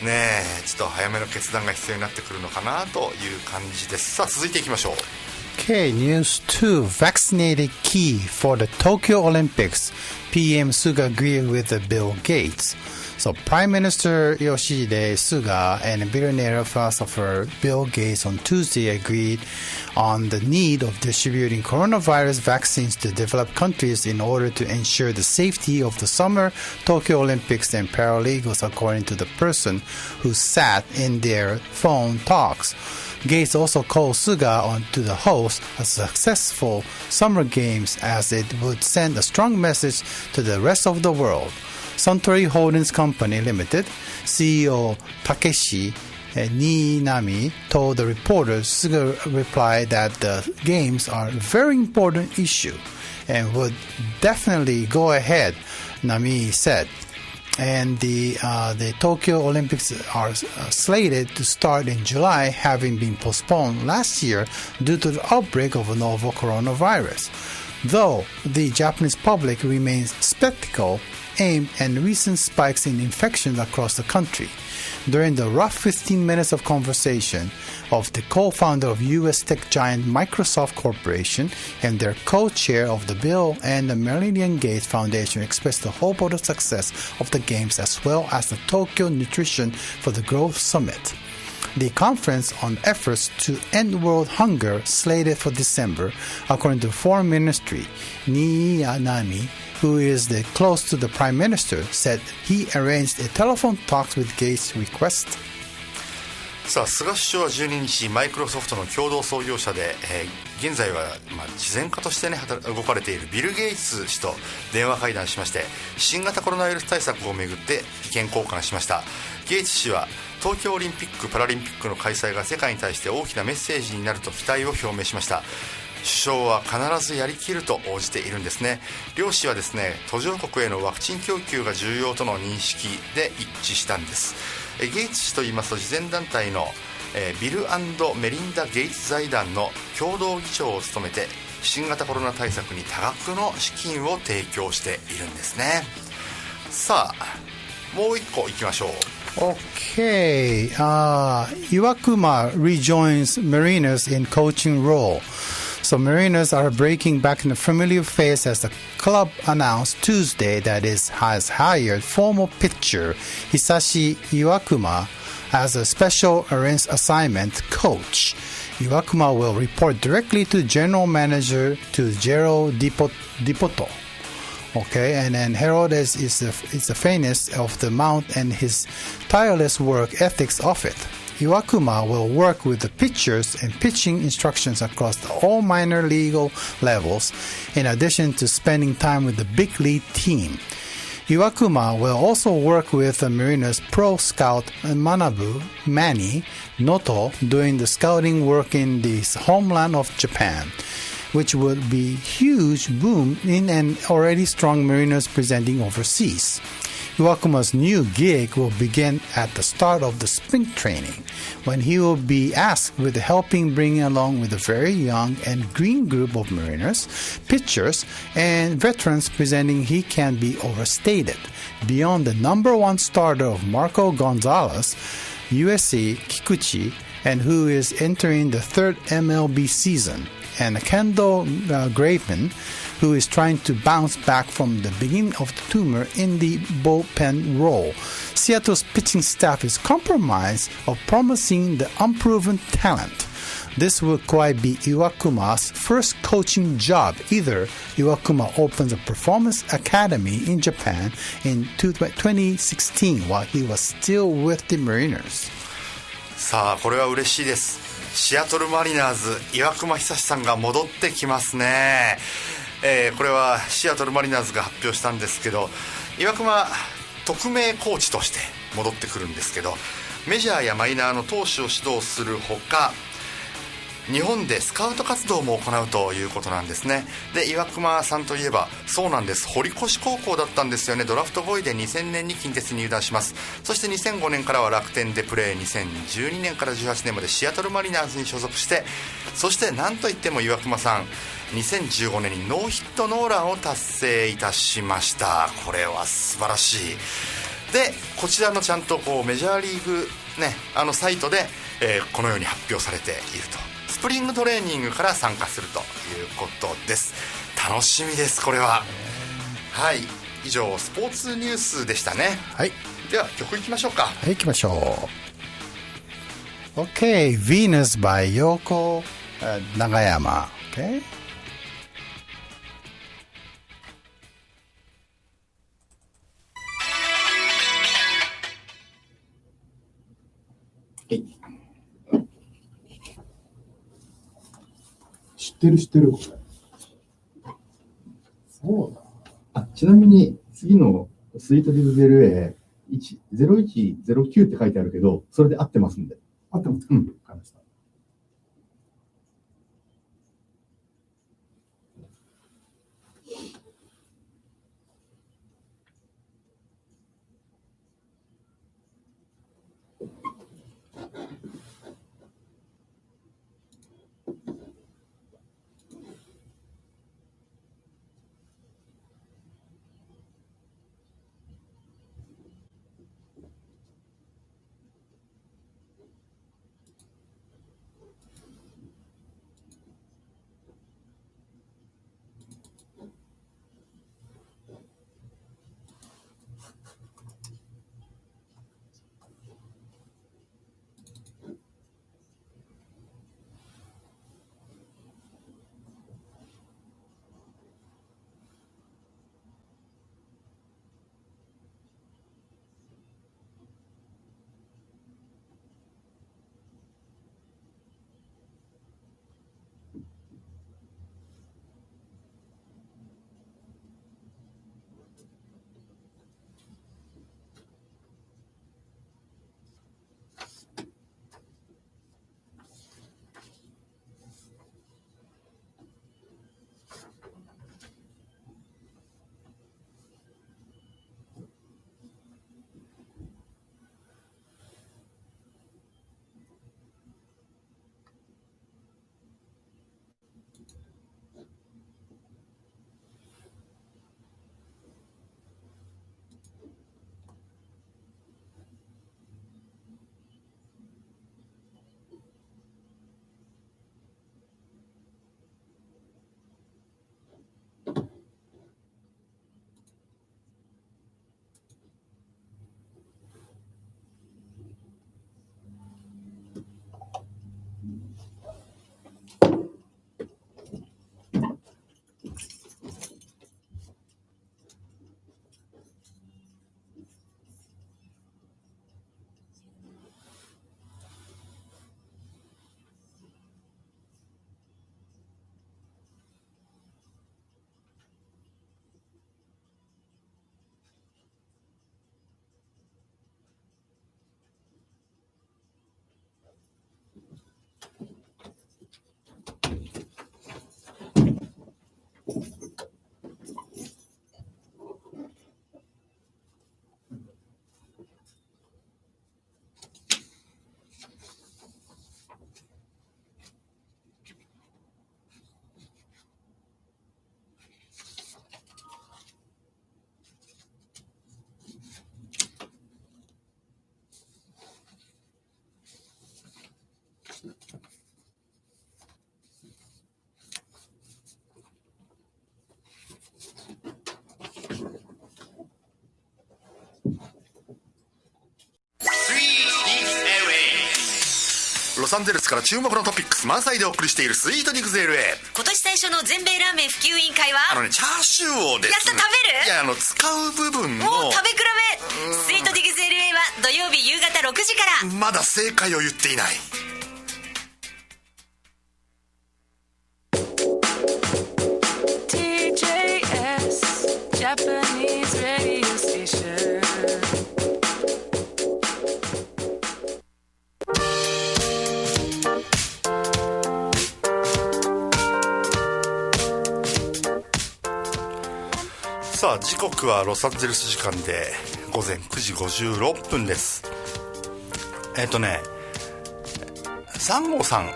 ねちょっと早めの決断が必要になってくるのかなという感じです。さあ続いていきましょう。Okay, news 2. Vaccinated key for the Tokyo Olympics. PM Suga agreed with Bill Gates. So Prime Minister Yoshihide Suga and billionaire philosopher Bill Gates on Tuesday agreed on the need of distributing coronavirus vaccines to developed countries in order to ensure the safety of the summer Tokyo Olympics and Paralympics, according to the person who sat in their phone talks. Gates also called Suga on to the host a successful summer games as it would send a strong message to the rest of the world. Suntory Holdings Company Limited CEO Takeshi Niinami told the reporters Suga replied that the games are a very important issue and would definitely go ahead, Nami said. And the Tokyo Olympics are slated to start in July, having been postponed last year due to the outbreak of a novel coronavirus. Though the Japanese public remains skeptical aimed at recent spikes in infections across the country. During the rough 15 minutes of conversation of the co-founder of U.S. tech giant Microsoft Corporation and their co-chair of the Bill and the Melinda Gates Foundation expressed the hope of the success of the Games as well as the Tokyo Nutrition for the Growth Summit. The conference on efforts to end world hunger slated for December, according to Foreign Ministry, Niinami, who is close to the Prime Minister, said he arranged a telephone talk with Gates' request. さあ菅首相は12日マイクロソフトの共同創業者で、現在は慈善家として、動かれているビル・ゲイツ氏と電話会談しまして、新型コロナウイルス対策をめぐって意見交換しました。ゲイツ氏は東京オリンピック・パラリンピックの開催が世界に対して大きなメッセージになると期待を表明しました。首相は必ずやりきると応じているんですね。両氏はですね、途上国へのワクチン供給が重要との認識で一致したんです。ゲイツ氏といいますと、慈善団体のビル&メリンダ・ゲイツ財団の共同議長を務めて、新型コロナ対策に多額の資金を提供しているんですね。さあもう一個いきましょう。Okay, Iwakuma rejoins Mariners in coaching role. So Mariners are breaking back in a familiar face as the club announced Tuesday that it has hired former pitcher Hisashi Iwakuma as a special assignment coach. Iwakuma will report directly to general manager Jero Dipoto. Okay, and then Harold is the famous of the mount and his tireless work ethics of it. Iwakuma will work with the pitchers and pitching instructions across all minor league levels, in addition to spending time with the big league team. Iwakuma will also work with the Mariners pro scout Manabu Manny Noto doing the scouting work in the homeland of Japan, which would be huge boom in an already strong Mariners presenting overseas. Iwakuma's new gig will begin at the start of the spring training, when he will be asked with helping bring along with a very young and green group of Mariners, pitchers, and veterans presenting he can be overstated. Beyond the number one starter of Marco Gonzalez, USC Kikuchi, and who is entering the third MLB season, and Kendall Graveman, who is trying to bounce back from the beginning of the tumor in the bullpen role. Seattle's pitching staff is compromised of promising the unproven talent. This will quite be Iwakuma's first coaching job. Either Iwakuma opens a performance academy in Japan in 2016 while he was still with the Mariners. さあこれは嬉しいです。シアトルマリナーズ岩隈久志さんが戻ってきますね。これはシアトルマリナーズが発表したんですけど、岩隈特命コーチとして戻ってくるんですけど、メジャーやマイナーの投手を指導するほか、日本でスカウト活動も行うということなんですね。で、岩隈さんといえばそうなんです、堀越高校だったんですよね。ドラフト5位で2000年に近鉄に入団します。そして2005年からは楽天でプレー、2012年から18年までシアトルマリナーズに所属して、そしてなんといっても岩隈さん2015年にノーヒットノーランを達成いたしました。これは素晴らしい。で、こちらのちゃんとこうメジャーリーグ、ね、サイトで、このように発表されていると。スプリングトレーニングから参加するということです。楽しみです、これは。はい、以上スポーツニュースでしたね。はい、では曲いきましょうか。はい、行きましょう。 OK, Venus by Yoko Nagayama. OK,知ってるこれ。そうだ。あ、ちなみに次のスイートディズベルエ0109って書いてあるけど、それで合ってますんで。合ってますか？うん。わかりました。ロサンゼルスから注目のトピックス満載でお送りしているスイート肉ズ LA。 今年最初の全米ラーメン普及委員会はチャーシューをですね、やった、食べる？いや使う部分の食べ比べ。スイートディグズ LA は土曜日夕方6時から。まだ正解を言っていない。Japanese radio station. さあ時刻はロサンゼルス時間で午前9時56分です。3号さん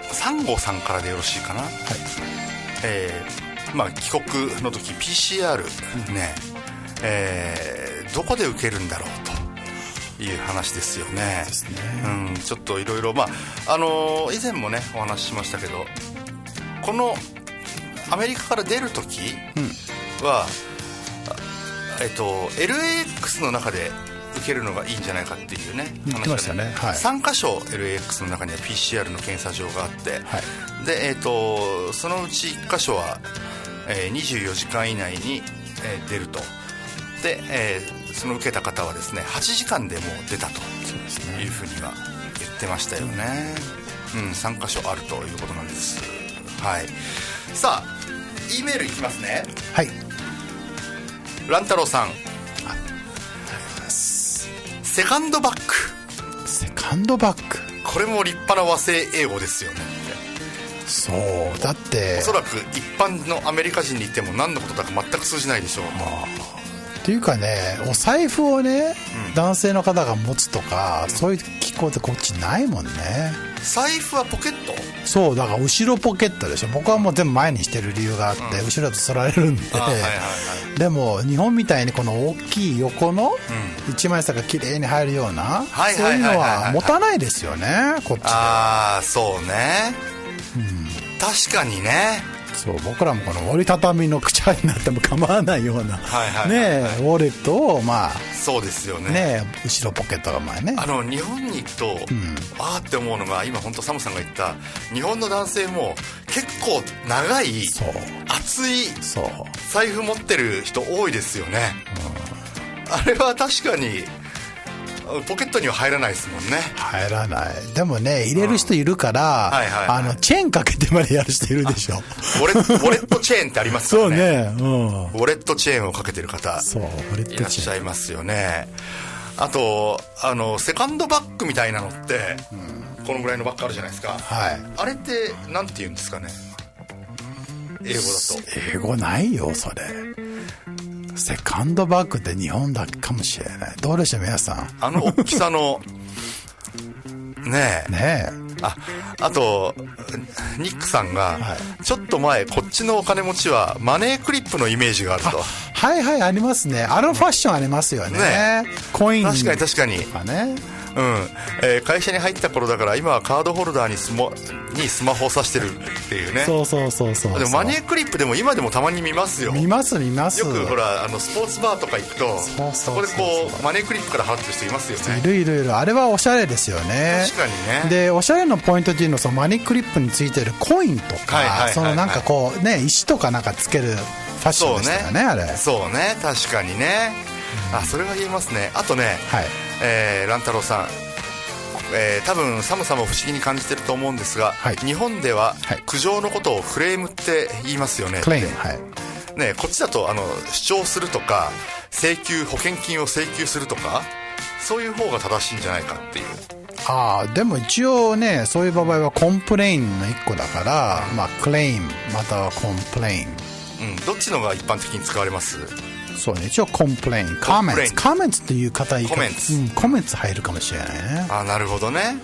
からでよろしいかな。はい。帰国の時 PCR ね、どこで受けるんだろうという話ですよね。ですね。ちょっといろいろ以前もねお話ししましたけど、このアメリカから出る時は、LAX の中で受けるのがいいんじゃないかっていうね話が 3カ所 LAX の中には PCR の検査場があって、はい、で、そのうち1箇所は24時間以内に出ると。で、その受けた方はですね8時間でもう出たというふうには言ってましたよね。3箇所あるということなんです。はい。さあ E メールいきますね。はい。乱太郎さん、セカンドバック。セカンドバック、これも立派な和製英語ですよね。そうだって、おそらく一般のアメリカ人に言っても何のことだか全く通じないでしょう。っていうかね、お財布をね、男性の方が持つとか、そういう機構ってこっちないもんね。財布はポケット？そうだから後ろポケットでしょ。僕はもう全部前にしてる理由があって、後ろだと反られるんで、でも日本みたいにこの大きい横の一枚差が綺麗に入るような、そういうのは持たないですよね、こっちで。ああ、そうね、確かにね。そう、僕らもこの折りたたみの口になっても構わないような、ね、ウォレットをそうですよね、後ろポケットが前ね。日本に行くと、あーって思うのが、今本当サムさんが言った日本の男性も結構長い厚い財布持ってる人多いですよね。あれは確かにポケットには入らないですもんね。入らない。でもね、入れる人いるから、チェーンかけてまでやる人いるでしょ。ウォレットチェーンってありますからね。そうね、ウォレットチェーンをかけてる方いらっしゃいますよね。あとセカンドバッグみたいなのって、このぐらいのバッグあるじゃないですか、あれってなんて言うんですかね、英語だと。英語ないよそれ。セカンドバッグって日本だけかもしれない。どうでしょう皆さん。大きさのねえ。あとニックさんが、ちょっと前こっちのお金持ちはマネークリップのイメージがあると。はいはい、ありますね。ファッションありますよね。コイン確かにね。会社に入った頃だから、今はカードホルダーにスマホを挿してるっていうね。そうでもマネークリップでも今でもたまに見ますよ。見ますよくほらスポーツバーとか行くと、そこでこうマネークリップから払ってる人いますよね。いる。あれはおしゃれですよね。確かにね。でおしゃれのポイントっていうのは、そのマネークリップについてるコインとか、そのなんかこうね、石とかなんかつけるファッションでしたよね。あれそうね、確かにね。それが言えますね。あとね、乱太郎さん、多分サムさんも不思議に感じてると思うんですが、日本では苦情のことをクレームって言いますよね。クレーム、ね、こっちだと主張するとか保険金を請求するとか、そういう方が正しいんじゃないかっていう。でも一応ね、そういう場合はコンプレインの一個だから、クレームまたはコンプレイン、どっちのが一般的に使われます？そうね、一応コンプレイン、カメンツっていう方いいか、コメンツ入るかもしれないね。なるほどね。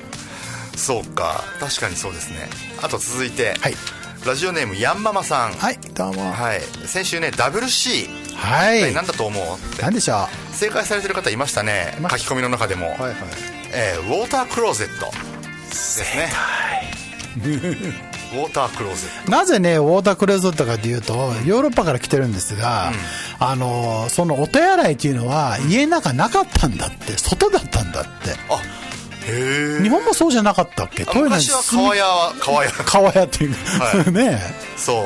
そうか、確かにそうですね。あと続いて、ラジオネームヤンママさん。どうも。先週ね、WC、何だと思うって、何でしょう。正解されてる方いましたね。書き込みの中でも、ウォータークローゼットですね。ウォータークローゼット。なぜねウォータークローゼットかというと、ヨーロッパから来てるんですが、そのお手洗いっていうのは家の中なかったんだって、外だったんだって。へえ。日本もそうじゃなかったっけ？トイレ昔は川屋っていうか、はいねそ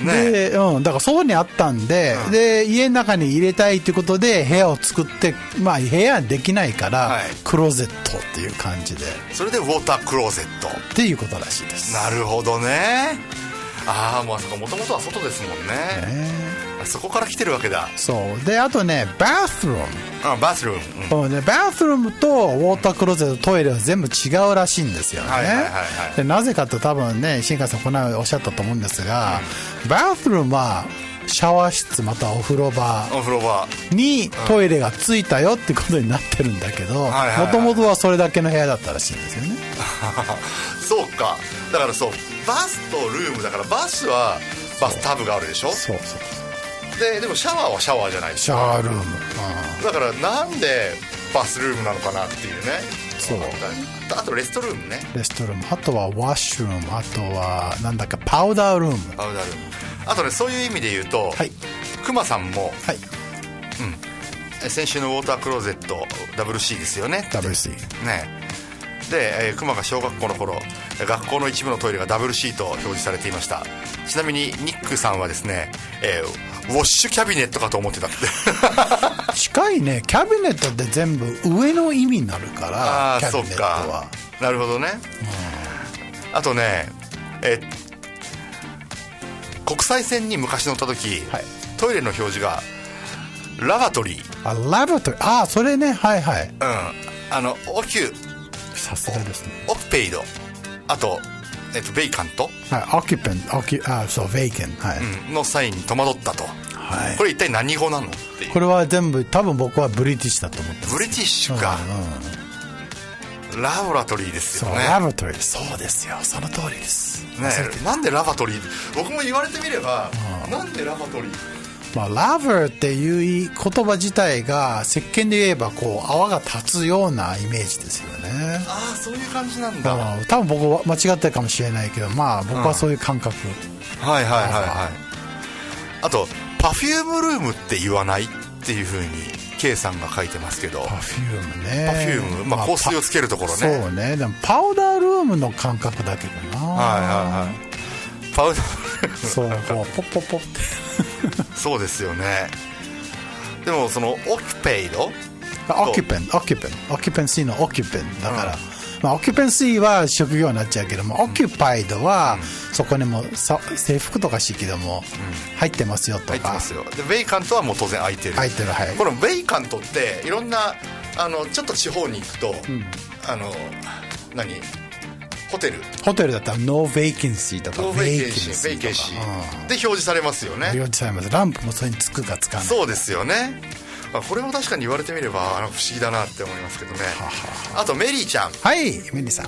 うね。で、だからそこにあったんで、で家の中に入れたいってことで部屋を作って、まあ部屋できないから、はいクローゼットっていう感じでそれでウォータークローゼット。っていうことらしいです。なるほどね。ああ、もうあそこもともとは外ですもんね。そこから来てるわけだ。そうで、あとねバスルーム、バスルーム、そうね、バスルームとウォータークローゼット、トイレは全部違うらしいんですよね。はいはいはいはいでなぜかって多分ね、新海さんこの間おっしゃったと思うんですが、バスルームはシャワー室またはお風呂場お風呂場にトイレがついたよってことになってるんだけど、もはいはいはいともとはそれだけの部屋だったらしいんですよね。そうか。だからそう、バスとルームだから、バスはバスタブがあるでしょ。そうそう、でもシャワーはシャワーじゃないですシャか。ワールーム、だからなんでバスルームなのかなっていうね。そうあとレストルームね。レストルーム、あとはワッシュルーム、あとはなんだっけパウダールーム。パウダールーム。あとね、そういう意味で言うと、はい、クマさんも、はい、先週のウォータークローゼット WC ですよね。 WC ね。で、クマが小学校の頃、学校の一部のトイレが WC と表示されていました。ちなみにニックさんはですね、ウォッシュキャビネットかと思ってたって近いね。キャビネットって全部上の意味になるから、ああ、そうキャビネットはか。なるほどね。あとね、国際線に昔乗った時、はい、トイレの表示がラバトリー、ラボトリー、ああそれね、はいはい、オキュさすがですね。オクペイド、あと、ベイカント、はい、オキュペン、そうベイケン、はい、のサインに戸惑ったと、はい、これ一体何語なのっていう。これは全部多分僕はブリティッシュだと思ってます。ブリティッシュか、ラボラトリーですよね。そうラボトリー、そうですよ、その通りです、ね。なんでラバトリー、僕も言われてみれば、なんでラバトリー、まあ、ラバーっていう言葉自体が石鹸で言えばこう泡が立つようなイメージですよね。ああ、そういう感じなんだ。多分僕は間違ってるかもしれないけど、まあ僕はそういう感覚、はいはいはいはい。あとパフュームルームって言わないっていう風に K さんが書いてますけど。パフュームね。パフューム、まあ香水をつけるところね。そうね。でもパウダールームの感覚だけどな。はいはいはい。パウダーそうこうポッポッポッってそうですよね。でもそのオキュペイド、オキュペンシーのオキュペンだから、まあ、オキュペンシーは職業になっちゃうけども、オキュパイドはそこにも制服とかしいけども、入ってますよとか。入ってますよ。でベイカントはもう当然空いてる。空いてる、はい。このベイカントっていろんなちょっと地方に行くと、ホテルだったらノーベイケンシーとかベイケンシーで表示されますよね。表示されます。ランプもそれにつくかつかない。そうですよね。これも確かに言われてみれば不思議だなって思いますけどね。あとメリーちゃん、はい、メリーさん、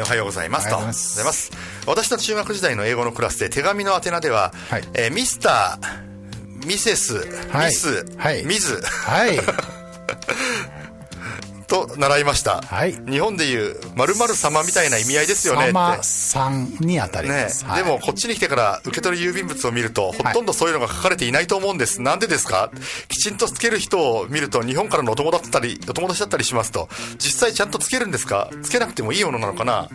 おはようございますと。おはようございます。私の中学時代の英語のクラスで手紙の宛名では、はい、ミスター、ミセス、はい、ミス、はい、ミズ、はいと習いました、はい、日本でいう〇〇様みたいな意味合いですよねって。様さんにあたります、ね。はい、でもこっちに来てから受け取り郵便物を見ると、ほとんどそういうのが書かれていないと思うんです。なんでですか？きちんとつける人を見ると日本からのお友達だったりしますと。実際ちゃんとつけるんですか？つけなくてもいいものなのかな、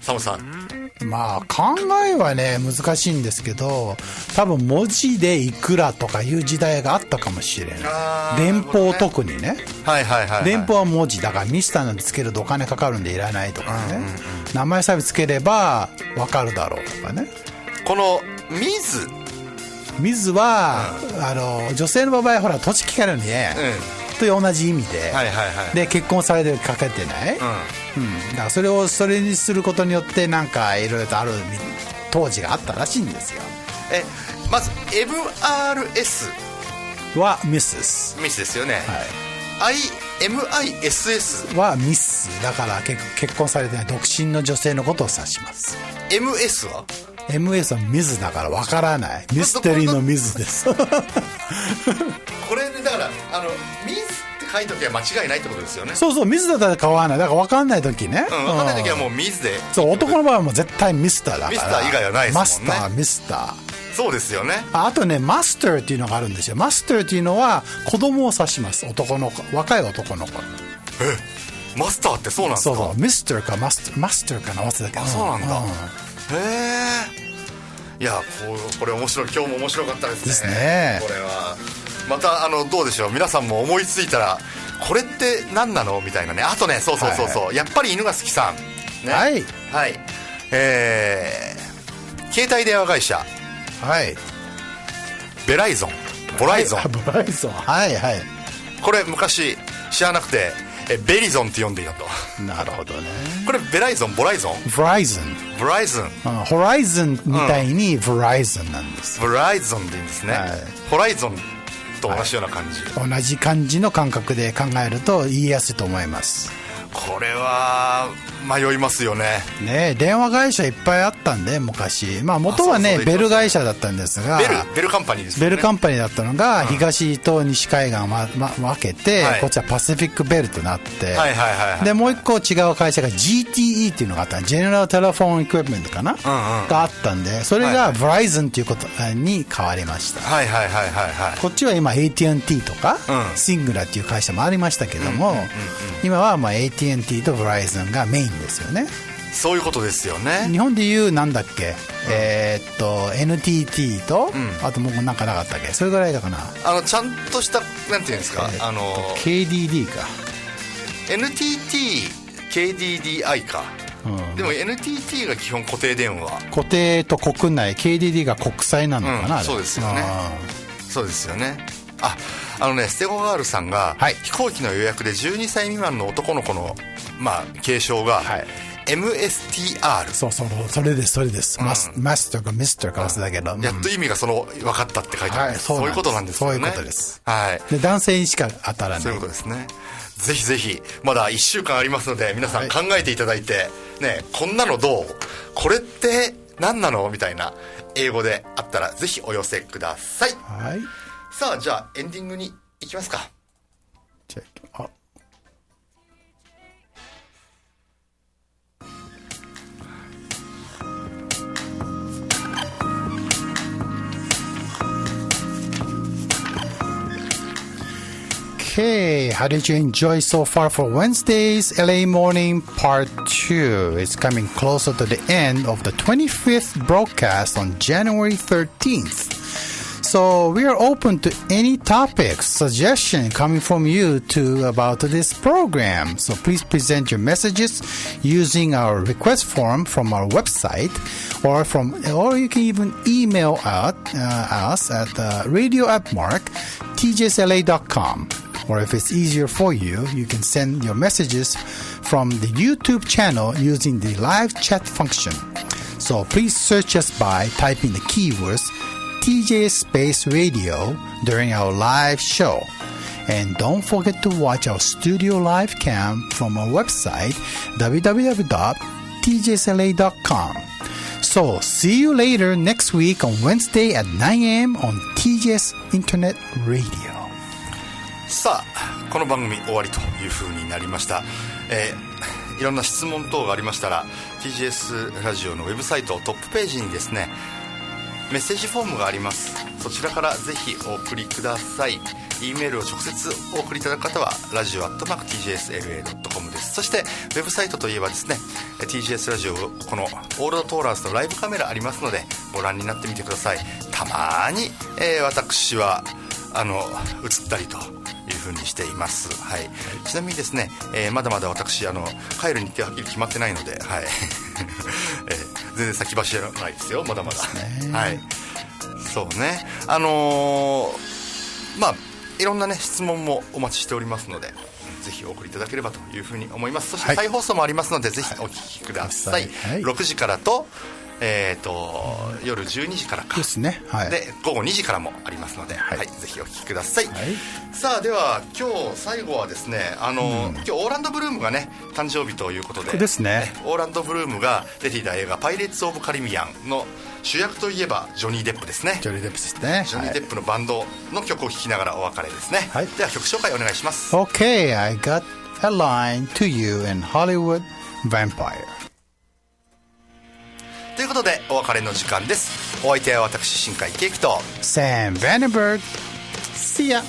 サムさん。まあ考えはね難しいんですけど、多分文字でいくらとかいう時代があったかもしれない。電報特にね、はいはいはい、はい、電報は文字だからミスターなんてつけるとお金かかるんでいらないとかね、名前さえつければ分かるだろうとかね。このミズは、女性の場合ほら土地聞かれるのにね、と同じ意味で、はいはいはい、で結婚されてかけてない、だからそれにすることによってなんかいろいろとある当時があったらしいんですよ。まず MRS はミスですよね、はい、MISS はミスだから結婚されてない独身の女性のことを指します。 MS は MS はミズだからわからない。ミステリーのミズですこれでだからミズって書いときは間違いないってことですよね。そうミズだったら変わらない。だから分かんない時ね、分かんない時はもうミズで。そう男の場合はもう絶対ミスターだから。ミスター以外はないですもんね。ミスターそうですよね。あとねマスターっていうのがあるんですよ。マスターっていうのは子供を指します。若い男の子。マスターってそうなんですか？そうそう、ミスターかマスターかな、忘れたけど。そうなんだ。へえ。いや、これ面白い。今日も面白かったですね。ですね。これはまたどうでしょう、皆さんも思いついたらこれって何なのみたいなね。あとね、そう、やっぱり犬が好きさん、ね、はい、携帯電話会社、はい、ボライゾン、はいはい。これ昔知らなくてベリゾンって呼んでいたと。なるほどね。これベライゾン、ボライゾン、ブライゾン、ホライゾンみたいにブライゾンなんです。ブライゾンでいいんですね、はい、ホライゾンと同じような感じ、はい、同じ感じの感覚で考えると言いやすいと思います。これは迷いますよね。ね、電話会社いっぱいあったんで昔、まあ元はねベル会社だったんですが、ベルカンパニーですよね。ベルカンパニーだったのが、東と西海岸を分けて、こっちはパシフィックベルとなって、でもう一個違う会社が GTE っていうのがあった、ジェネラルテレフォンエクイプメントかな、があったんで、それがブライゾンっていうことに変わりました。こっちは今 AT&T とか、シングラっていう会社もありましたけども、今はまあ AT&T とブライゾンがメインですよね。そういうことですよね。日本でいうなんだっけ、NTT と、あともうなんかなかったっけ、それぐらいだかな。ちゃんとしたなんていうんですか、KDD か NTT KDDI か、でも NTT が基本固定電話、固定と国内、 KDD が国際なのかな、そうですよね。そうですよね。ステゴガールさんが、飛行機の予約で12歳未満の男の子の、継承が、MSTR。それです、マスターかミスターか忘れたけど、やっと意味が分かったって書いてある、そういうことなんですよね。そういうことです。で男性にしか当たらない、そういうことですね。ぜひぜひまだ1週間ありますので、皆さん考えていただいて、ね、こんなのどう、これって何なのみたいな英語であったらぜひお寄せください。さあ、じゃあエンディングに行きますか。Okay, how did you enjoy so far for Wednesday's LA Morning Part 2? It's coming closer to the end of the 25th broadcast on January 13th. So we are open to any topics, suggestion coming from you too about this program. So please present your messages using our request form from our website, or you can even email us at radio@tjsla.com. Or if it's easier for you, you can send your messages from the YouTube channel using the live chat function. So please search us by typing the keywords TJS Space Radio during our live show. And don't forget to watch our studio live cam from our website www.tjsla.com. So see you later next week on Wednesday at 9 a.m. on TJS Internet Radio. さあ、この番組終わりという風になりました。いろんな質問等がありましたら TGS ラジオのウェブサイトトップページにですね、メッセージフォームがあります。そちらからぜひお送りください。 E メールを直接お送りいただく方はradio@tjsla.com です。そしてウェブサイトといえばですね、 TGS ラジオ、このオールドトーランスのライブカメラありますのでご覧になってみてください。たまに、私は映ったりという風にしています。はい、ちなみにですね、まだまだ私帰る日程はっきり決まってないので、はい、全然先走らないですよ、まだまだ。はい、そうね、いろんなね質問もお待ちしておりますので、ぜひお送りいただければというふうに思います。そして再放送もありますので、ぜひお聞きください。6時からと夜12時からかですね、で午後2時からもありますので、ぜひお聞きください。さあ、では今日最後はですね、今日オーランド・ブルームがね誕生日ということでですね、オーランド・ブルームが出ていた映画パイレーツ・オブ・カリビアンの主役といえばジョニー・デップですね。ジョニー・デップですね。ジョニー・デップのバンドの曲を聴きながらお別れですね。では曲紹介お願いします。 Okay, I got a line to you in Hollywood Vampire. ということでお別れの時間です。お相手は私新海圭樹と Sam Vandenberg. See ya.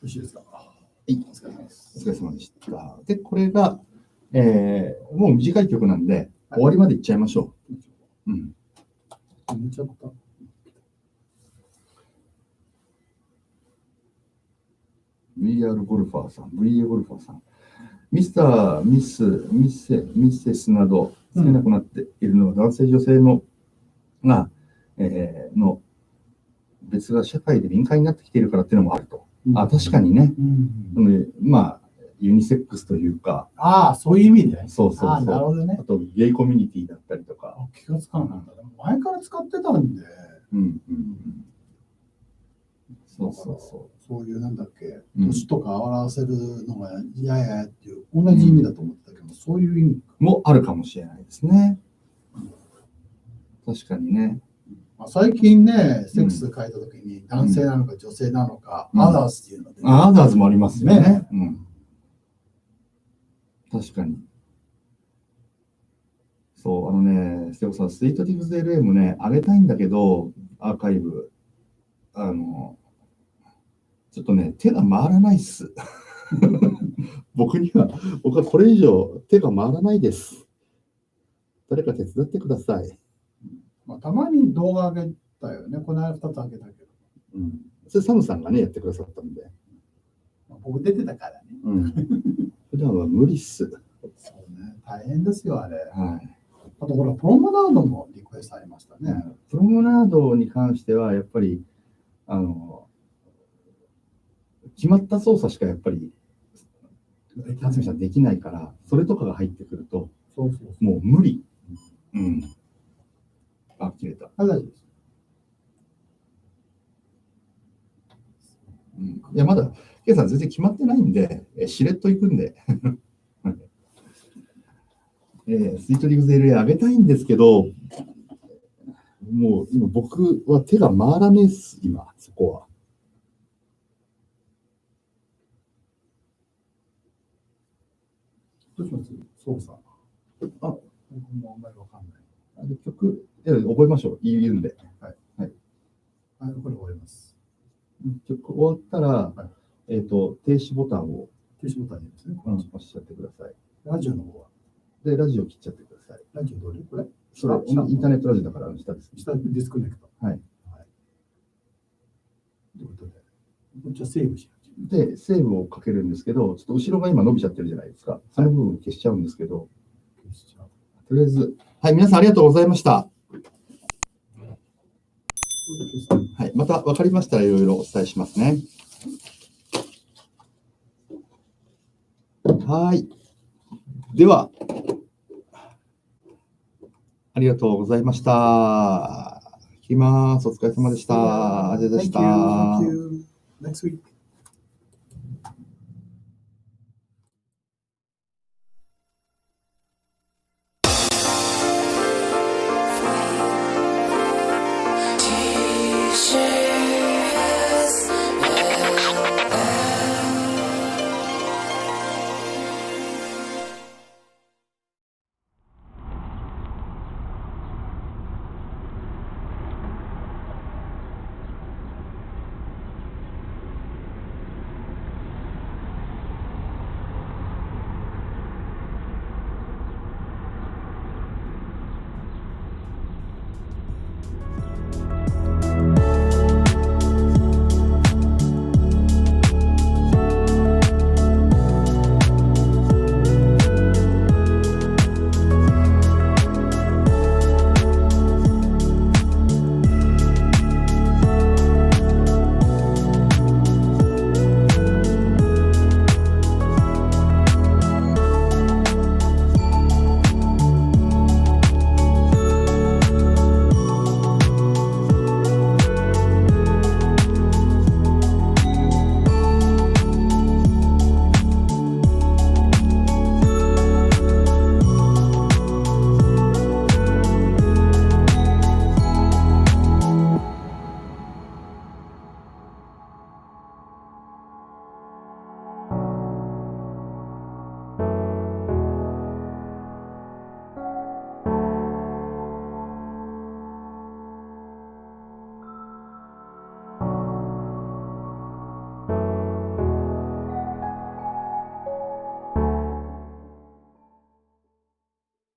ろしいですか。はい、お疲れ様でした。で、これが、もう短い曲なんで、終わりまでいっちゃいましょう。うん。見ちゃった。VR ゴルファーさん、VA ゴルファーさん。ミスター、ミセスなど、少なくなっているのは、男性、女性の、別が社会で敏感になってきているからっていうのもあると。確かにね。ユニセックスというか。そういう意味で。そうそうそう。なるほどね。あと、ゲイコミュニティだったりとか。気がつかなかった。前から使ってたんで。そうそうそう。そういうなんだっけ、年とか表せるのが嫌やっていう、同じ意味だと思ってたけど、そういう意味もあるかもしれないですね。確かにね。最近ね、セックス書いたときに、男性なのか女性なのか、アダースっていうので、アダーズもありますよね。確かに。そう、瀬尾さん、スイートティクス LM ね、上げたいんだけど、アーカイブ。ちょっとね、手が回らないっす。僕はこれ以上手が回らないです。誰か手伝ってください。たまに動画上げたよね。この間2つ上げたけど。それサムさんがね、やってくださったんで。僕出てたからね。普段は無理っす。そうね。大変ですよ、あれ。はい。あと、ほら、プロムナードもリクエストありましたね。プロムナードに関しては、やっぱり、決まった操作しかやっぱり、辰巳さんできないから、それとかが入ってくると、もう無理。切れた。大丈夫です。いや、まだ、ケイさん全然決まってないんで、しれっといくんで。スイートリグゼル上げたいんですけど、もう今僕は手が回らねえっす、今、そこは。どうします？操作。僕もあんまりわかんない。曲、覚えましょう。言うんで。はい。これ覚えます。曲終わったら、停止ボタンを。停止ボタンですね。押しちゃってください。ラジオの方は。で、ラジオ切っちゃってください。ラジオどれこれ？それ、インターネットラジオだから下です。下ディスクネクト。はい。ということで、こっちはセーブしで、セーブをかけるんですけど、ちょっと後ろが今伸びちゃってるじゃないですか。その部分消しちゃうんですけど、とりあえず、はい、皆さんありがとうございました。はい、また分かりましたらいろいろお伝えしますね。はい。では、ありがとうございました。切ります。お疲れ様でした。ありがとうございました。Thank you. Next week.